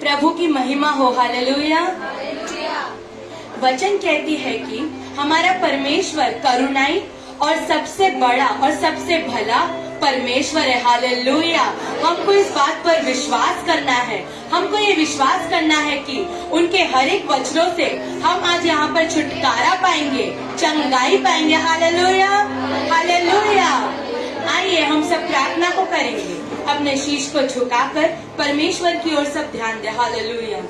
प्रभु की महिमा हो। हालेलुया। वचन कहती है कि हमारा परमेश्वर करुणाई और सबसे बड़ा और सबसे भला परमेश्वर है। हालेलुया। हमको इस बात पर विश्वास करना है। हमको ये विश्वास करना है कि उनके हर एक वचनों से हम आज यहाँ पर छुटकारा पाएंगे, चंगाई पाएंगे। Hallelujah, hallelujah. आइए हम सब प्रार्थना को करेंगे, अपने शीश को झुकाकर परमेश्वर की ओर सब ध्यान दे। Hallelujah,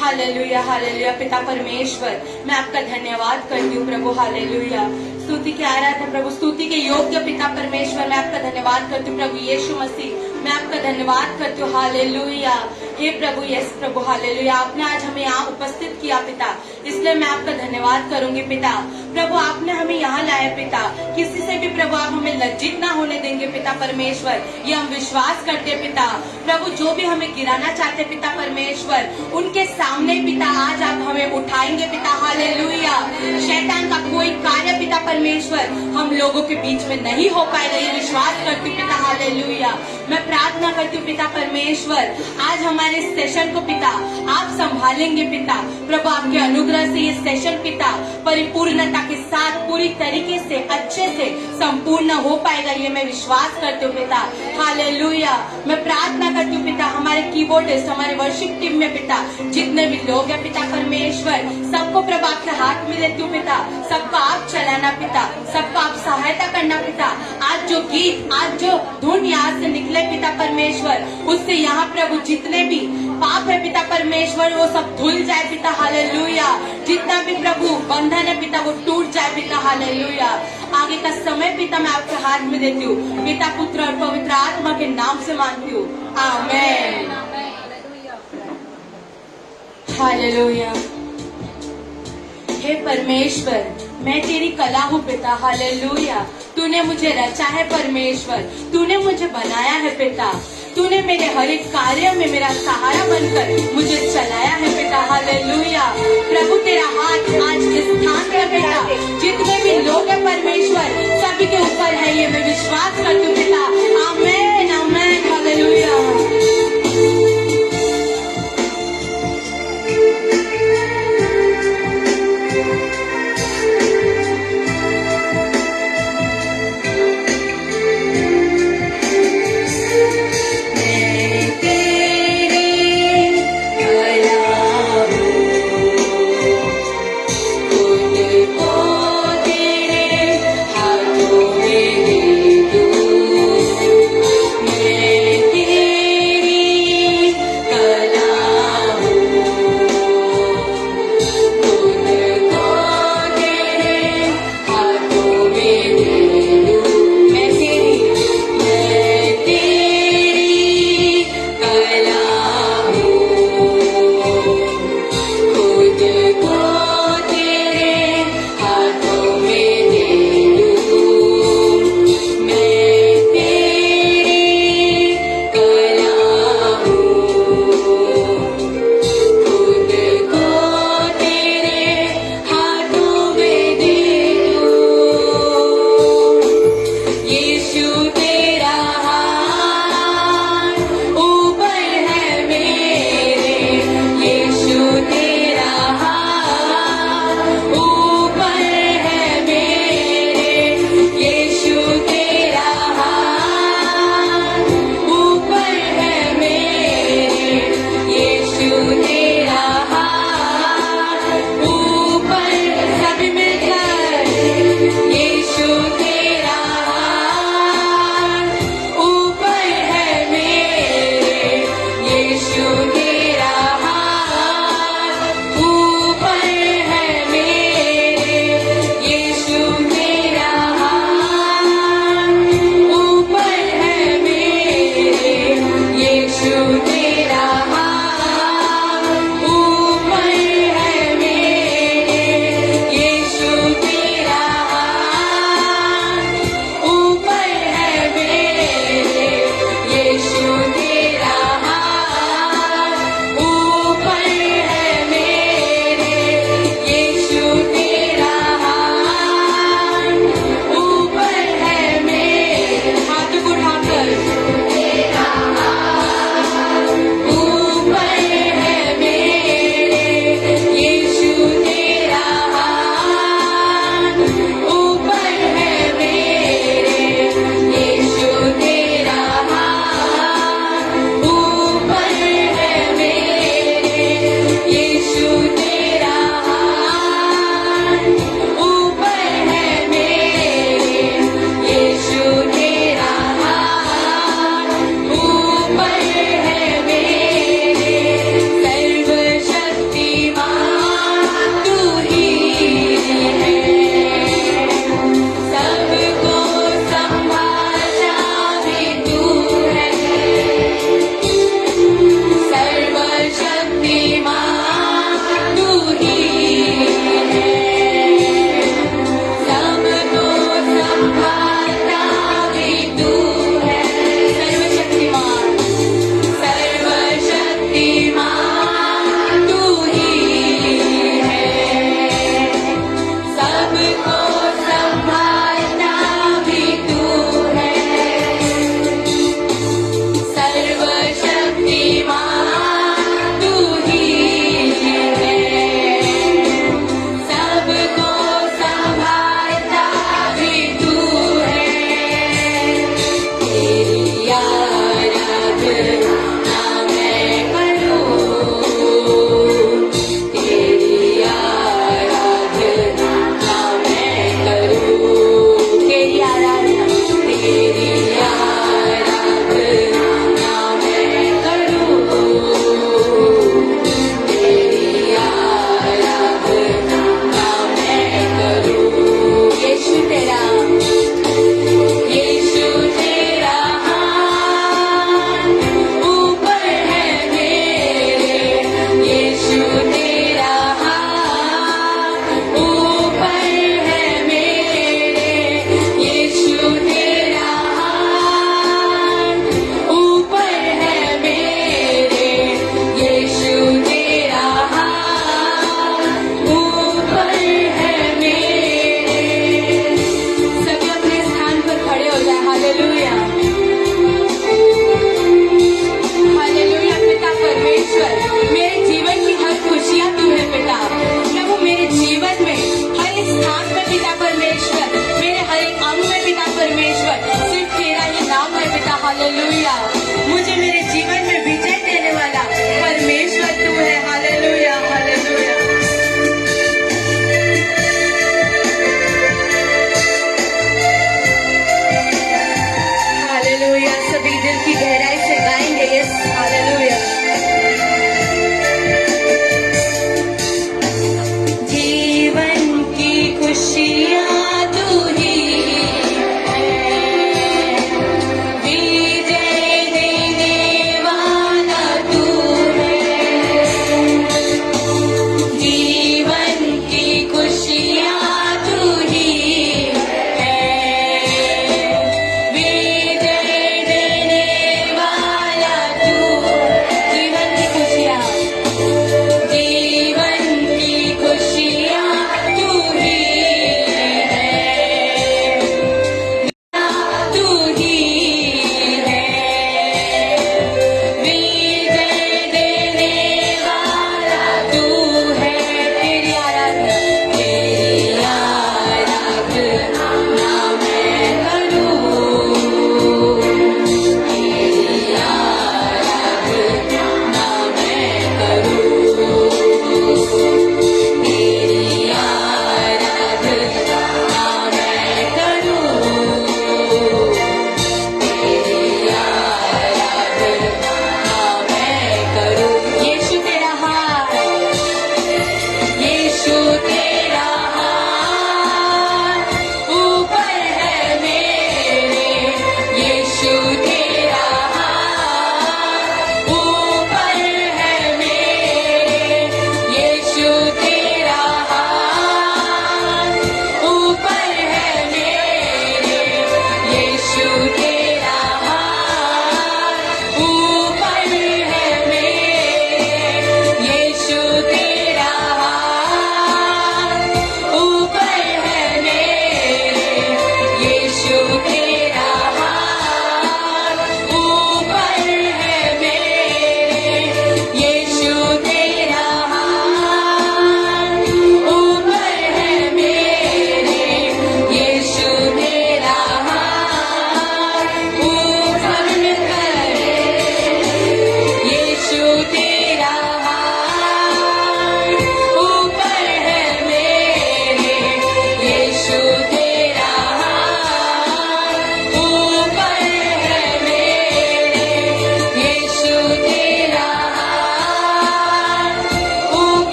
hallelujah, hallelujah. पिता परमेश्वर, मैं आपका धन्यवाद करती हूँ प्रभु। हालेलुया। स्तुति के आराधना प्रभु, स्तुति के योग्य पिता परमेश्वर, मैं आपका धन्यवाद करती हूँ प्रभु यीशु मसीह, मैं आपका धन्यवाद करती हूँ। हालेलुया। हे प्रभु, यस प्रभु, हालेलुया। आपने आज हमें यहाँ उपस्थित किया पिता, इसलिए मैं आपका धन्यवाद करूंगी पिता। प्रभु आपने हमें यहाँ लाया पिता, किसी से भी प्रभु आप हमें लज्जित ना होने देंगे पिता परमेश्वर, ये हम विश्वास करते पिता। प्रभु जो भी हमें गिराना चाहते पिता परमेश्वर, उनके सामने पिता आज आप हमें उठाएंगे पिता। हालेलुया। शैतान का कोई कार्य पिता परमेश्वर हम लोगों के बीच में नहीं हो पाएगा, ये विश्वास करती पिता। हालेलुया। मैं प्रार्थना करती हूँ पिता परमेश्वर, आज हमारे सेशन को पिता आप संभालेंगे पिता। प्रभु आपके अनुग्रह से ये सेशन पिता परिपूर्णता के साथ पूरी तरीके से अच्छे से संपूर्ण हो पाएगा, ये मैं विश्वास करती हूँ पिता। हालेलुया। मैं प्रार्थना करती हूँ पिता, हमारे कीबोर्डिस्ट, हमारे वर्शिप टीम में पिता जितने भी लोग हैं पिता परमेश्वर, सबको प्रभु आपके हाथ में देती हूँ पिता। सबको आप चलाना पिता, सबको आप सहायता करना पिता। आज जो गीत, आज जो धुन यहाँ से निकले पिता परमेश्वर, उससे यहाँ प्रभु जितने भी पाप है पिता परमेश्वर वो सब धुल जाए पिता। हालेलुया। जितना भी प्रभु बंधन है पिता वो टूट जाए पिता। हालेलुया। आगे का समय पिता मैं आपके हाथ में देती हूँ पिता, पुत्र और पवित्र आत्मा के नाम से मांगती हूँ, आमेन। हालेलुया। हे परमेश्वर, मैं तेरी कला हूँ पिता। हालेलुया। तूने मुझे रचा है परमेश्वर, तूने मुझे बनाया है पिता, तूने मेरे हर एक कार्य में मेरा सहारा बनकर मुझे चलाया है पिता। हालेलुया। प्रभु तेरा हाथ आज इस स्थान पर पिता, जितने भी लोग हैं परमेश्वर सभी के ऊपर है, ये मैं विश्वास करती हूँ पिता। आमेन, आमेन। हालेलुया।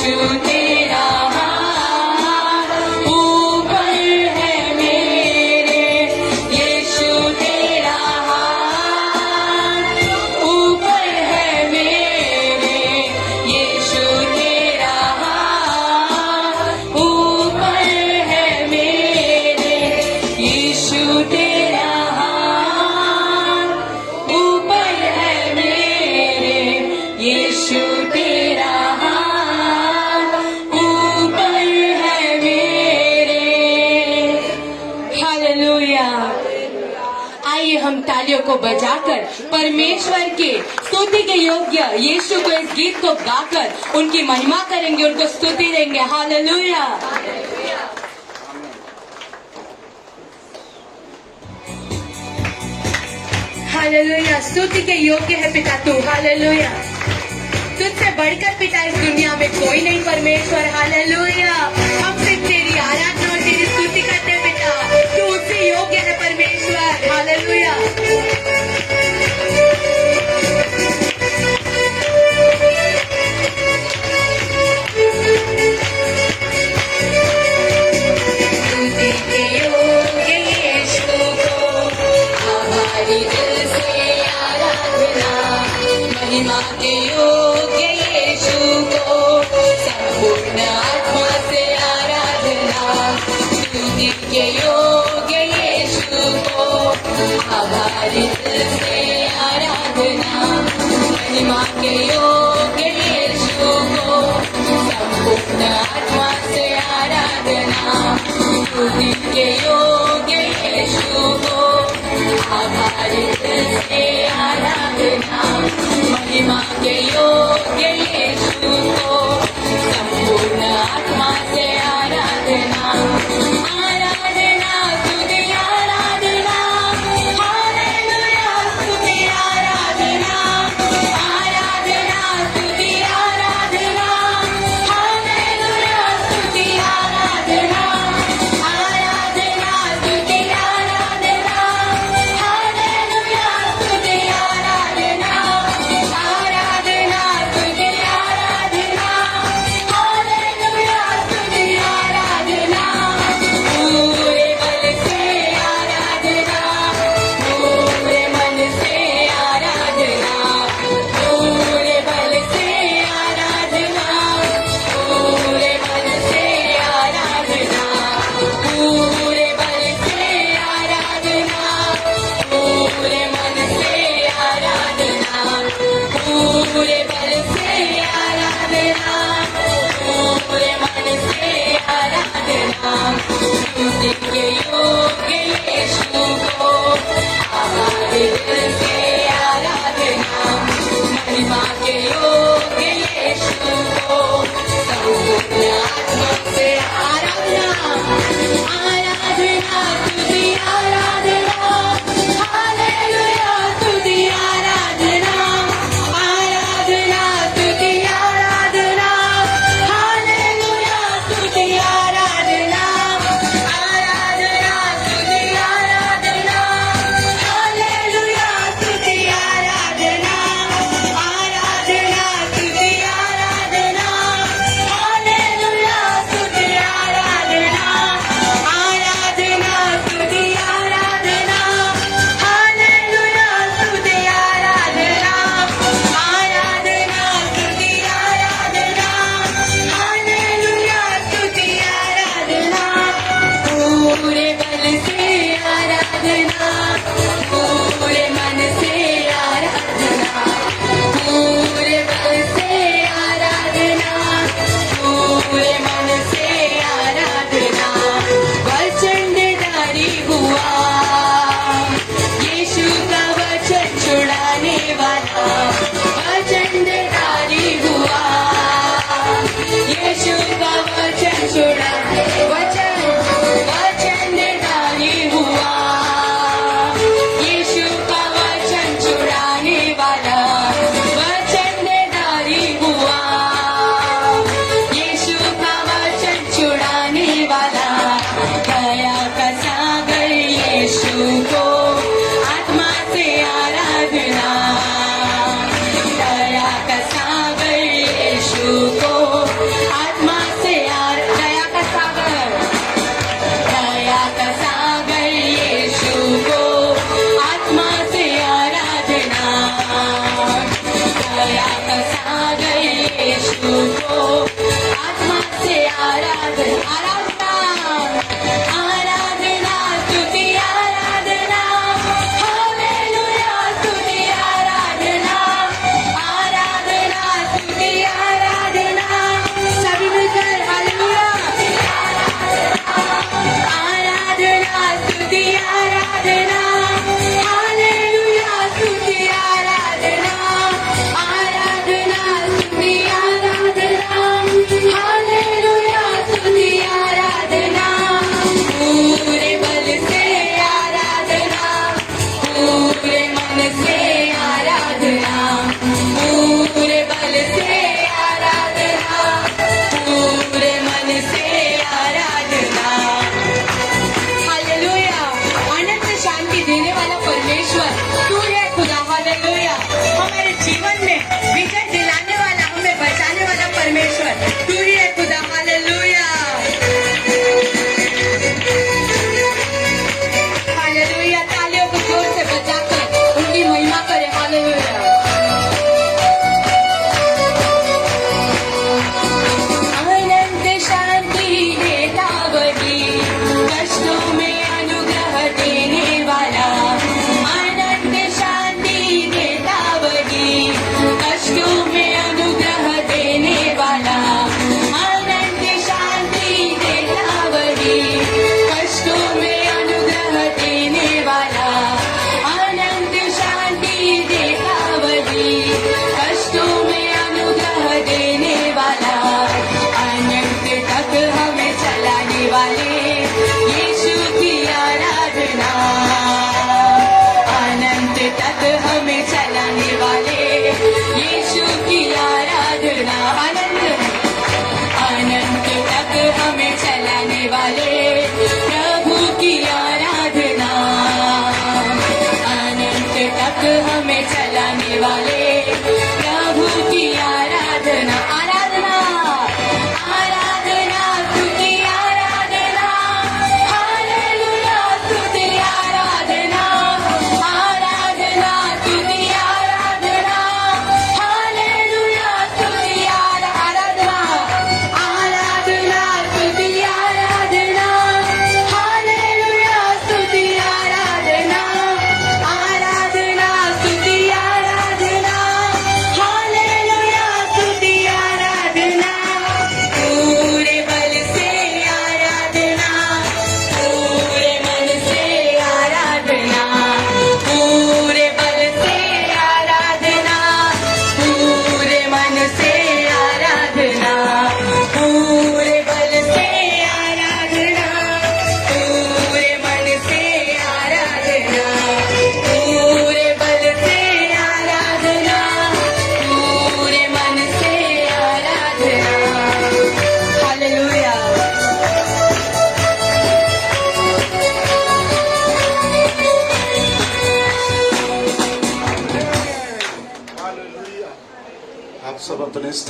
यीशु तेरा हाथ ऊपर है मेरे, यीशु तेरा हाथ ऊपर है मेरे, यीशु तेरा हाथ ऊपर है मेरे, यीशु तेरा हाथ ऊपर है मेरे, यीशु तेरा हाथ ऊपर है मेरे। हालेलुया। आइए हम तालियों को बजाकर परमेश्वर के स्तुति के योग्य यीशु को इस गीत को गाकर उनकी महिमा करेंगे, उनको स्तुति देंगे। हालेलुया। हालेलुया। स्तुति के योग्य है पिता तू। हालेलुया। तुझसे बढ़कर पिता इस दुनिया में कोई नहीं परमेश्वर। हालेलुया। हम सिर्फ तेरी आराधना और तेरी स्तुति करते हैं पिता, तू उससे योग्य है परमेश्वर। हालेलुया। स्तुति के योग्य यीशु को हमारी दिल से आराधना, महिमा के योग्य यीशु को संपूर्ण आत्मा से आराधना, स्तुति के योग्य यीशु को हमारी दिल से आराधना, महिमा के योग्य यीशु को संपूर्ण आत्मा से आराधना, स्तुति के योग्य यीशु को हमारी दिल से आराधना, महिमा के योग्य यीशु को संपूर्ण आत्मा से आराधना, आराधना स्तुति आराधना, हालेलुया स्तुति आराधना, आराधना स्तुति आराधना, हालेलुया स्तुति आराधना, आराधना स्तुति आराधना, हालेलुया स्तुति आराधना, आराधना स्तुति आराधना, हालेलुया स्तुति आराधना, पूरे बल से आराधना, पूरे मन से आराधना, पूरे बल से आराधना, पूरे मन से आराधना, पूरे बल से आराधना, पूरे मन से आराधना, पूरे बल से आराधना, पूरे मन से आराधना, स्तुति के योग्य यीशु को हमारे दिल से आराधना, महिमा के योग्य यीशु को संपूर्ण आत्मा से आराधना, आराधना स्तुति आराधना, हालेलुया स्तुति आराधना, आराधना स्तुति आराधना, हालेलुया स्तुति आराधना, आराधना स्तुति आराधना, हालेलुया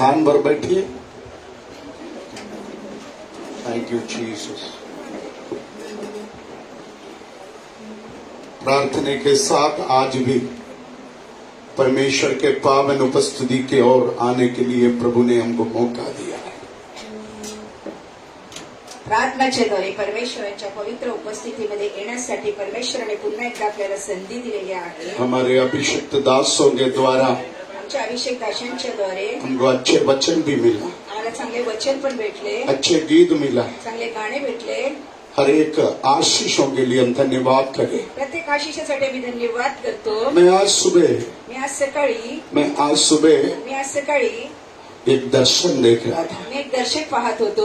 स्थान पर बैठिए। Thank you Jesus. प्रार्थना के साथ आज भी परमेश्वर के पावन उपस्थिति की ओर आने के लिए प्रभु ने हमको मौका दिया है। प्रार्थनाच्या द्वारे परमेश्वराच्या पवित्र उपस्थितीमध्ये येण्यासाठी परमेश्वराने पुन्हा एकदा आपल्याला संधी दिलेली आहे। हमारे अभिषिक्त दासों के द्वारा आमच्या अभिषेक दासांच्या द्वारे हमको अच्छे वचन भी मिला, आम्हाला चांगले वचन पण भेटले, अच्छे गीत मिला। चांगले गाणे भेटले। हर एक आशीषों के लिए हम धन्यवाद करें। प्रत्येक आशिषासाठी मी धन्यवाद करतो। मैं आज सुबह एक दर्शन देख रहा था। मी एक दर्शन पाहत होतो।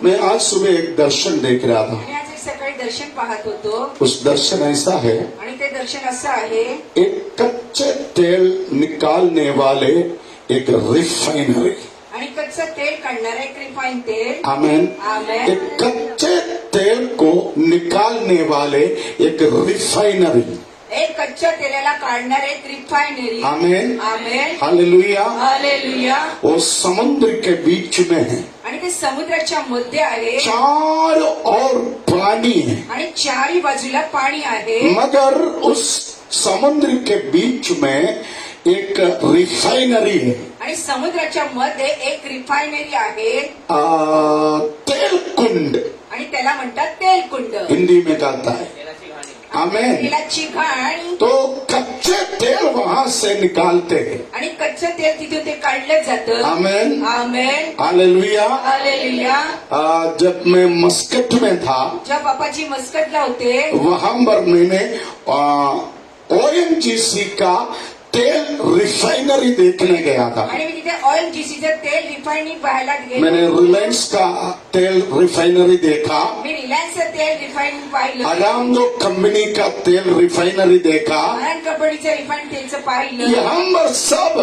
मैं आज सुबह एक दर्शन देख रहा था। मी आज एक सकाळी दर्शन पाहत होतो। उस दर्शन ऐसा है, आणि ते दर्शन असं आहे, एक कच्चे तेल निकालने वाले एक रिफाइनरी। आणि कच्चं तेल काढणारा एक रिफाईन तेल। आमेन। आमेन। एक कच्चे तेल को निकालने वाले एक रिफाइनरी। एक कच्च्या तेलाला काढणारे एक रिफायनरी। आमेन। आमेन। हालेलुया। हालेलुया। वो समुद्र के बीच में है, आणि ते समुद्राच्या मध्ये आहे, चारों ओर पानी है, आणि चारी बाजूला पाणी आहे। मगर उस समुद्र के बीच में एक रिफाइनरी है। आणि समुद्राच्या मध्ये एक रिफायनरी आहे, तेल कुंड, आणि त्याला म्हणतात तेल कुंड। हिंदी में कहता है। आमेन। तेलाची घाण। तो कच्चे तेल वहां से निकालते हैं। आणि कच्चं तेल तिथून ते काढलं जातं। आमेन। आमेन। हालेलुया। हालेलुया। जब मैं मस्कट में था, जेव्हा बापाजी मस्कटला होते, वहां पर मैंने ONGC का तेल रिफाइनरी देखने गया था। आणि मी तिथे ONGCचं तेल रिफायनरी पाहायला गेलो। मैंने रिलायंस का तेल रिफाइनरी देखा, मी रिलायन्सचं तेल रिफायनरी पाहिलं, अरामको कंपनी का तेल रिफाइनरी देखा। महान कंपनीचं रिफाईन तेलचं पाहिलं। यहाँ पर सब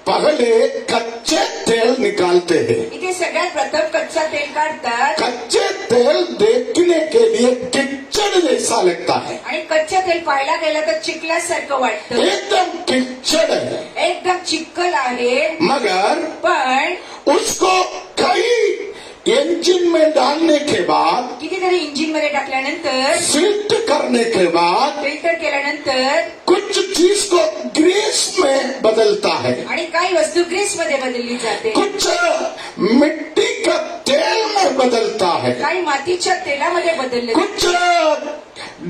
पहले कच्चे तेल निकालते हैं। इथे सगळ्यात प्रथम कच्चा तेल काढतात, कच्चे तेल देखने के लिए किचड़ जैसा लगता है, आणि कच्चं तेल पाहायला गेलं तर चिखलासारखं वाटतं, एकदम किचड़ है। एकदम चिखल आहे। मगर पण उसको कई इंजन में डालने के बाद, कितीतरी इंजिन मध्ये टाकल्यानंतर, फिल्टर करने के बाद, फिल्टर केल्यानंतर, कुछ चीज को ग्रीस में बदलता है, आणि काही वस्तू ग्रीस मध्ये बदलली जाते, कुछ मिट्टी का तेल में बदलता है, काही मातीच्या तेलामध्ये बदलले, कुछ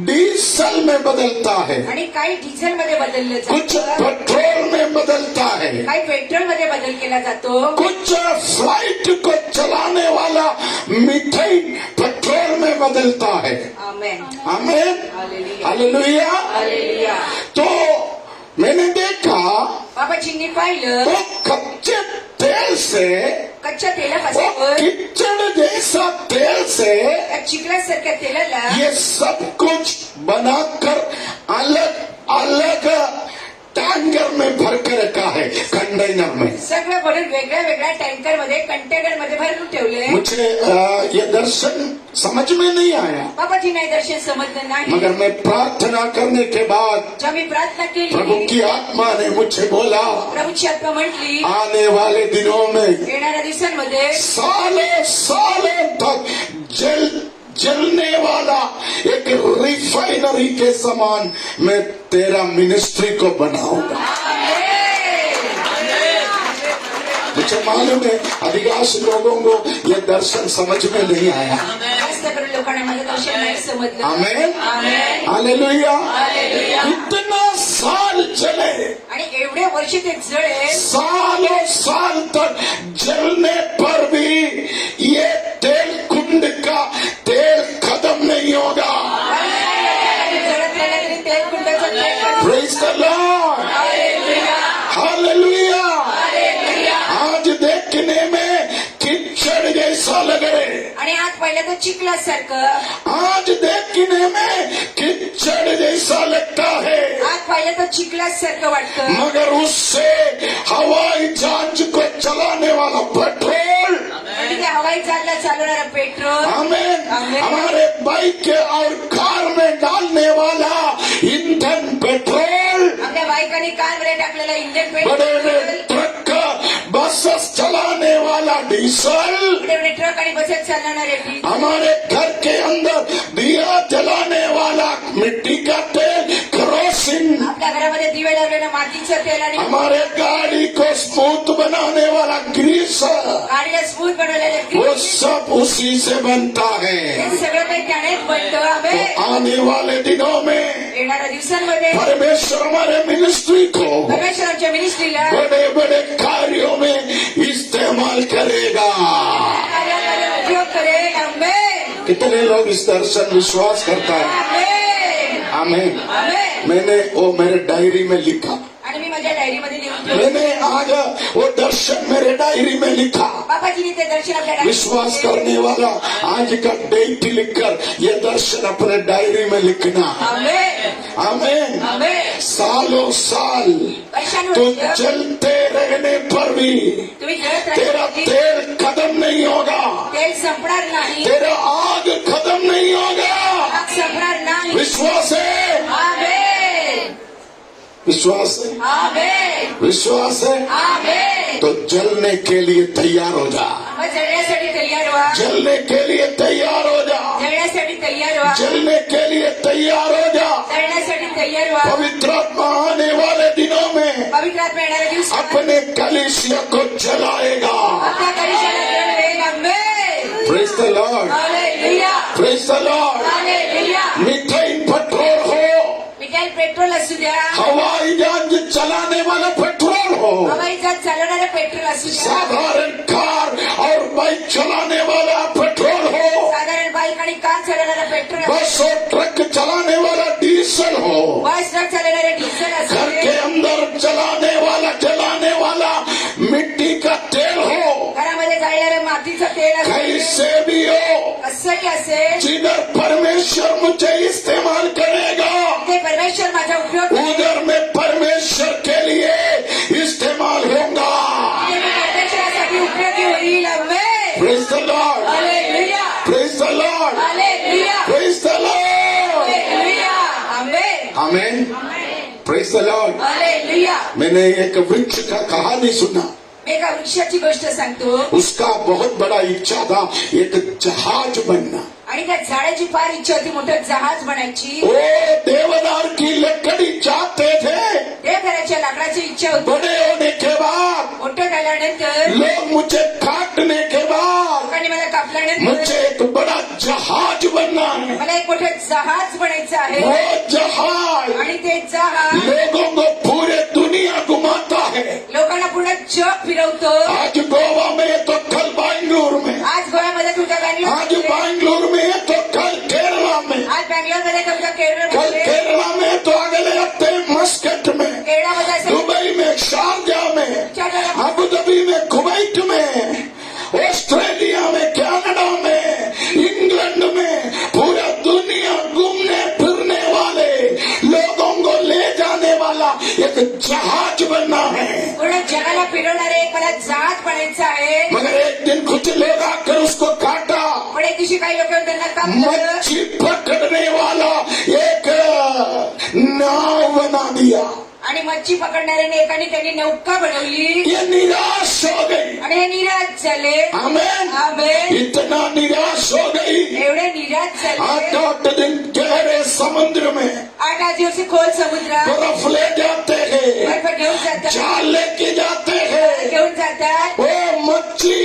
डीजल में बदलता है, आणि काही डिझेल मध्ये बदललं कुछ जातं, पेट्रोल में बदलता है, काही पेट्रोल मध्ये बदल केला जातो, कुछ फ्लाइट को चलाने वाला मीथेन पेट्रोल में बदलता है। आमेन। आमेन। हालेलुया। हालेलुया। हालेलुया। तो मैंने देखा, बाबाजींनी पाहिलं, तो कच्चे तेल से, कच्च्या वो तेलापासून किचड़ जैसा तेल से त्या चिखलासारख्या तेलाला ये सब कुछ बनाकर अलग अलग टैंकर में भर के रखा है, कंटेनर में। सगळं भरून वेगळ्या वेगळ्या टँकर मध्ये, कंटेनर मध्ये भरून ठेवले। मुझे ये दर्शन समझ में नहीं आया, बाबाजी नाही दर्शन समजलं नाही, मगर मैं प्रार्थना करने के बाद जेव्हा मी प्रार्थना प्रभु केली, की आत्मा ने मुझे बोला, प्रभूची आत्मा म्हटली, आने वाले दिनों में येणाऱ्या दिवसांमध्ये सालों सालों तक जलने वाला एक रिफाइनरी के समान मैं तेरा मिनिस्ट्री को बनाऊंगा। मुझे मालूम है अधिकांश लोगों को यह दर्शन समझ में नहीं आया। जास्त करून लोकांना माझं दर्शन नाही समजलं। आमेन। आमेन। हालेलुया। हालेलुया। इतना साल चले, आणि एवढे वर्ष ते जळे, सालों साल तक जलने पर भी ये तेल कुंड का तेल खत्म नहीं होगा। जळत राहिलं तरी तेल कुंडाचं तेल praise the Lord. Hallelujah. Hallelujah. Hallelujah. आज देखने में कीचड़ जैसा लगे, आणि आज पाहिलं तर चिखलासारखं, आज देखने में कीचड़ जैसा लगता है, आज पाहिलं तर चिखलासारखं वाटतं, मगर उससे हवाई जहाज को चलाने वाला पेट्रोल, आणि त्या हवाई हवाई जहाजला चालवणारा पेट्रोल, आमेन। आमेन। हमारे बाइक और कार में डालने वाला ईंधन पेट्रोल, आपल्या बाईक आणि कारमध्ये टाकलेला इंधन बड़े बड़े पेट्रोल, ट्रक बसेस चलाने वाला डीजल, बड़े बड़े ट्रक आणि बसेस चालवणारे डीझल, हमारे घर के अंदर दिया जलाने वाला मिट्टी का तेल केरोसिन, आपल्या घरामध्ये दिवे लावलेलं मातीचं तेल आणि हमारे गाड़ी को स्मूथ बनाने वाला ग्रीस, गाडीला स्मूथ बनवलेले वो ग्रीस, सब उसी से बनता है। हे सगळं काही त्यानेच बनतं. आम्ही तो आने वाले दिनों में येणाऱ्या दिवसांमध्ये परमेश्वर हमारे मिनिस्ट्री को परमेश्वराच्या मिनिस्ट्रीला बड़े बड़े कार्यों में इस्तेमाल करेगा। कार्यामध्ये उपयोग करेल. आमेन, कितने लोग इस दर्शन विश्वास करता है? आमेन, आमीन। आमेन. मैंने वो मेरे डायरी में लिखा, आणि मी माझ्या डायरीमध्ये लिहून ठेवलं. मैंने आज वो दर्शन मेरे डायरी में लिखा। बाबाजीने ते दर्शन आपल्या डायरीत विश्वास लिहिलं. करने वाला आज का डेट लिखकर ये दर्शन अपने डायरी में लिखना। आमेन, आमीन। आमेन. सालों साल तो वर्षानुवर्ष चलते रहने पर भी तुम्ही जळत तेरा राहिला तेल खत्म नहीं होगा, तेल संपणार नाही, तेरा आग खत्म नहीं होगा। आग संपणार नाही. विश्वास है, आमेन, विश्वास है, आमेन, विश्वास है। आमेन. तो जलने के लिए तैयार हो जा, मग जळण्यासाठी तयार व्हा, जलने के लिए तैयार हो जा, जळण्यासाठी तयार व्हा, जलने के लिए तैयार हो जा। जळण्यासाठी तयार व्हा. पवित्र आत्मा आने वाले दिनों में पवित्र आत्मा येणाऱ्या दिवसात अपने कलीसिया को जलाएगा। आपल्या कलिशाला जळवेल. Amen, praise the Lord, hallelujah, praise the Lord. Hallelujah. Methane petrol हो, मिथेन पेट्रोल असू द्या, हवाई जहाज चलाने वाला पेट्रोल हो, हवाई जहाज चालवणारं पेट्रोल असू द्या, साधारण कार और बाइक चलाने वाला पेट्रोल हो, साधारण बाईक आणि कार चालवणारं पेट्रोल असू बस और ट्रक चलाने वाला डीजल हो, द्या, बस ट्रक चालवणारे डिझेल असू घर दे, के अंदर जलाने वाला मिट्टी का तेल हो, घरामध्ये जाळणारं मातीचं तेल असू दे, कैसे भी हो, असंही असेल जिधर परमेश्वर मुझे इस्तेमाल करेगा ते परमेश्वर माझा उपयोग करेल. उधर मैं परमेश्वर के लिए इस्तेमाल होगा। ते मी परमेश्वरासाठी उपयोगी होईल. Amen, praise the Lord, hallelujah, praise the Lord, hallelujah, praise the Lord. Hallelujah. Amen, amen, praise the Lord. Hallelujah. मैंने एक वृक्ष का कहानी सुना, मी एका वृक्षाची गोष्ट सांगतो उसका बहुत बड़ा इच्छा था एक जहाज बनना। आणि त्या झाडाची फार इच्छा होती मोठं जहाज बनायची. वो देवदार की लकड़ी चाहते थे। देवघराच्या लाकडाची इच्छा होती. बड़े होने के बाद मोठं झाल्यानंतर लोग मुझे काटने के बाद लोकांनी मला कापल्यानंतर मुझे एक बड़ा जहाज बनना है। मला एक मोठं जहाज बनायचं आहे वो जहाज आणि ते जहाज लोगों को पूरे दुनिया घुमाता है। लोकांना पूर्ण जग फिरवतो. आज गोवा में तो कल बेंगलुरु में, आज गोव्यामध्ये तुमच्या आज बँगलोर, बेंगलुरु में तो कल केरला में, आज बँगलोरमध्ये तुमच्या कल केरळमध्ये, केरला में तो अगले हफ्ते मस्कट में, केरळमध्ये असेल, दुबई में, शारजाह में, अबू धाबी में, कुवैत में, ऑस्ट्रेलिया में, कनाडा में, इंग्लैंड में, पूरा दुनिया घूमने फिरने वाले लोगों को ले जाने वाला एक जहाज बनना है। पूर्ण जगाला फिरवणारे एक मला जहाज बनायचं आहे. मगर एक दिन कुछ लोग आकर उसको काटा, पण एक दिवशी काही लोक त्यांना कापलं मच्छी पकड़ने वाला एक नाव बना दिया। आणि मच्छी पकडणाऱ्याने एकाने त्यांनी नौका बनवली ये निराश हो गई। आणि हे निराश झाले. आमेन, आमेन. इतना निराश हो गई। एवढे निराश आठ झाले. 8 दिन गहरे समुद्र में 8 दिवस खोल समुद्रात बर्फ ले जाते हैं, बर्फ घेऊन जातात, जाल लेके जाते हैं, घेऊन जातात, वो मच्छी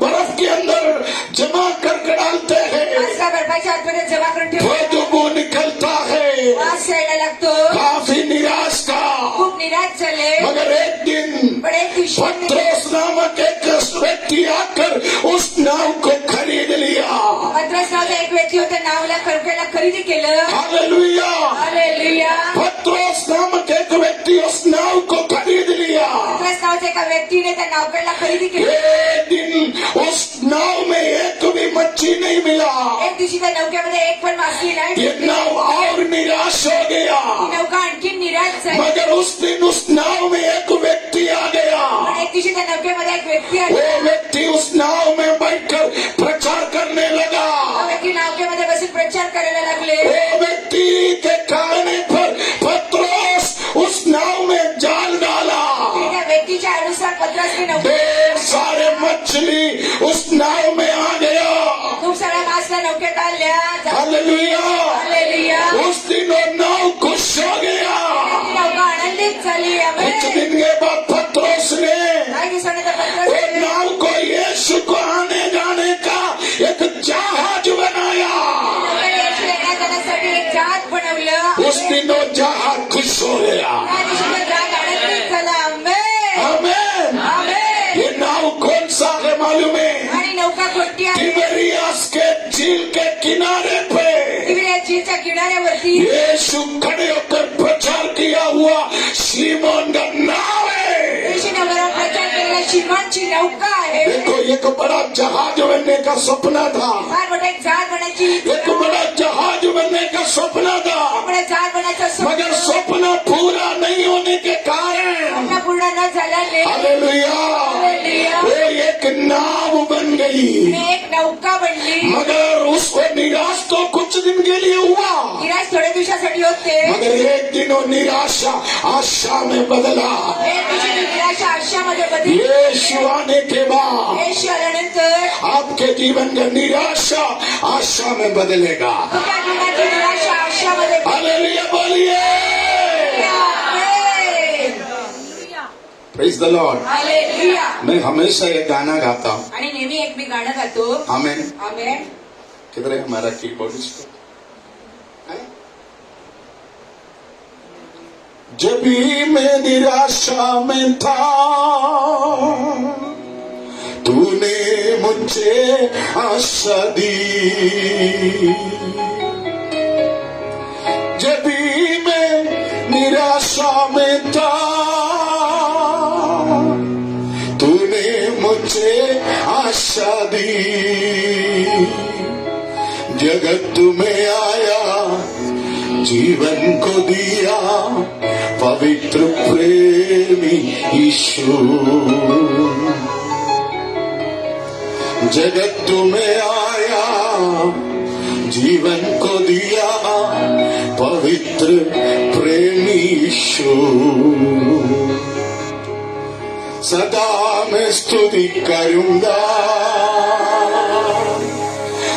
बर्फ के अंदर जमा करके डालते हैं, असा बर्फाच्या आतमध्ये जमा करून ठेवतात, बदबू निकलता है, वास यायला लागतो. काफी निराश था। खूप निराश झाले. मगर एक दिन पण एक दिवशी पत्रोस नामक एक व्यक्ति आकर उस नाव को खरीद लिया। पत्रस नावाचा एक व्यक्ती होता, नावला खरखेला खरेदी केलं. हालेलुया। हालेलुया. पत्रोस नामक एक व्यक्ति उस नाव को खरीद लिया। पत्रस नावाच्या एका व्यक्तीने त्या नावकडला खरेदी केलं. एक दिन उस नाव में एक भी मच्छी मछली नहीं मिला। एक दिवशी त्या नौकेमध्ये एक पण मासली नाही. ये नाव और निराश हो गया। ती नौका आणखी निराश झाली. मगर उस दिन उस नाव में एक व्यक्ति आ गया। पण एक दिवशी त्या नौकेमध्ये एक व्यक्ती आली. वो व्यक्ति उस नाव में बैठकर प्रचार करने लगा। तो व्यक्ती नौकेमध्ये बसून प्रचार करायला लागले. वो व्यक्ति के कहने पर पत्रोस उस नाव में जाल डाला। त्या व्यक्तीच्या अनुसार पत्रासने नौका ढेर सारे मछली उस नाव में आ गया। खूप साऱ्या मासल्या नौकेत आल्या. हालेलुया। हालेलुया. उस दिन वो नाव खुश हो गया। ती नौका आनंदित झाली. कुछ आमेन. दिन के बाद पत्रोस ने काही दिवसांनी त्या वो पत्रासने नाव को यीशु को आने जाने का एक जहाज बनाया। नौकेत येण्या जाण्यासाठी एक जहाज बनवलं. उस दिन वो जहाज खुश हो गया। त्या दिवशी ते जहाज आनंदित झालं. आमेन. आमेन। आमेन. ये नाव कौन सा है मालूम है? आणि नौका कोणती आहे? तिबेरियस के झील के किनारे पे तिबेरियस झीलच्या किनाऱ्यावरती यीशु खड़े होकर प्रचार किया हुआ सीमोन का नाव है। येशूनगरात प्रचार केलेला शिमोनची नौका आहे. देखो एक बड़ा जहाज बनने का सपना था। फार मोठा एक जहाज बनायची एक बड़ा जहाज बनने का सपना था। आपण जहाज बनायचं मगर सपना पूरा नहीं होने के कारण स्वप्न पूर्ण न झाल्याने हालेलुया वो एक नाव बन गई। एक नौका बनली. मगर उसको निराश तो कुछ दिन के लिए हुआ। निराश थोड्या दिवसासाठी होते. मगर एक दिन वो निराशा आशा में बदला। एक दिवशी ती निराशा आशामध्ये बदलली. यीशु आने के बाद येशू आल्यानंतर आपके जीवन का निराशा आशा में बदलेगा। तुमच्या जीवनाची निराशा आशामध्ये हालेलुया बोलिए। Praise the Lord. हालेलुया. मैं हमेशा ये गाना गाता हूँ। आणि नेहमी एक मी गाणं गातो. आमेन। आमेन. किधर है हमारा कीबोर्डिस्ट? जब भी मैं निराशा में था तूने मुझे आशा दी। जब भी मैं निराशा में था तूने मुझे आशा दी। जगत में आया जीवन को दिया पवित्र प्रेमी यीशु। जगत में आया जीवन को दिया पवित्र प्रेमी यीशु। सदा मैं स्तुति करूंगा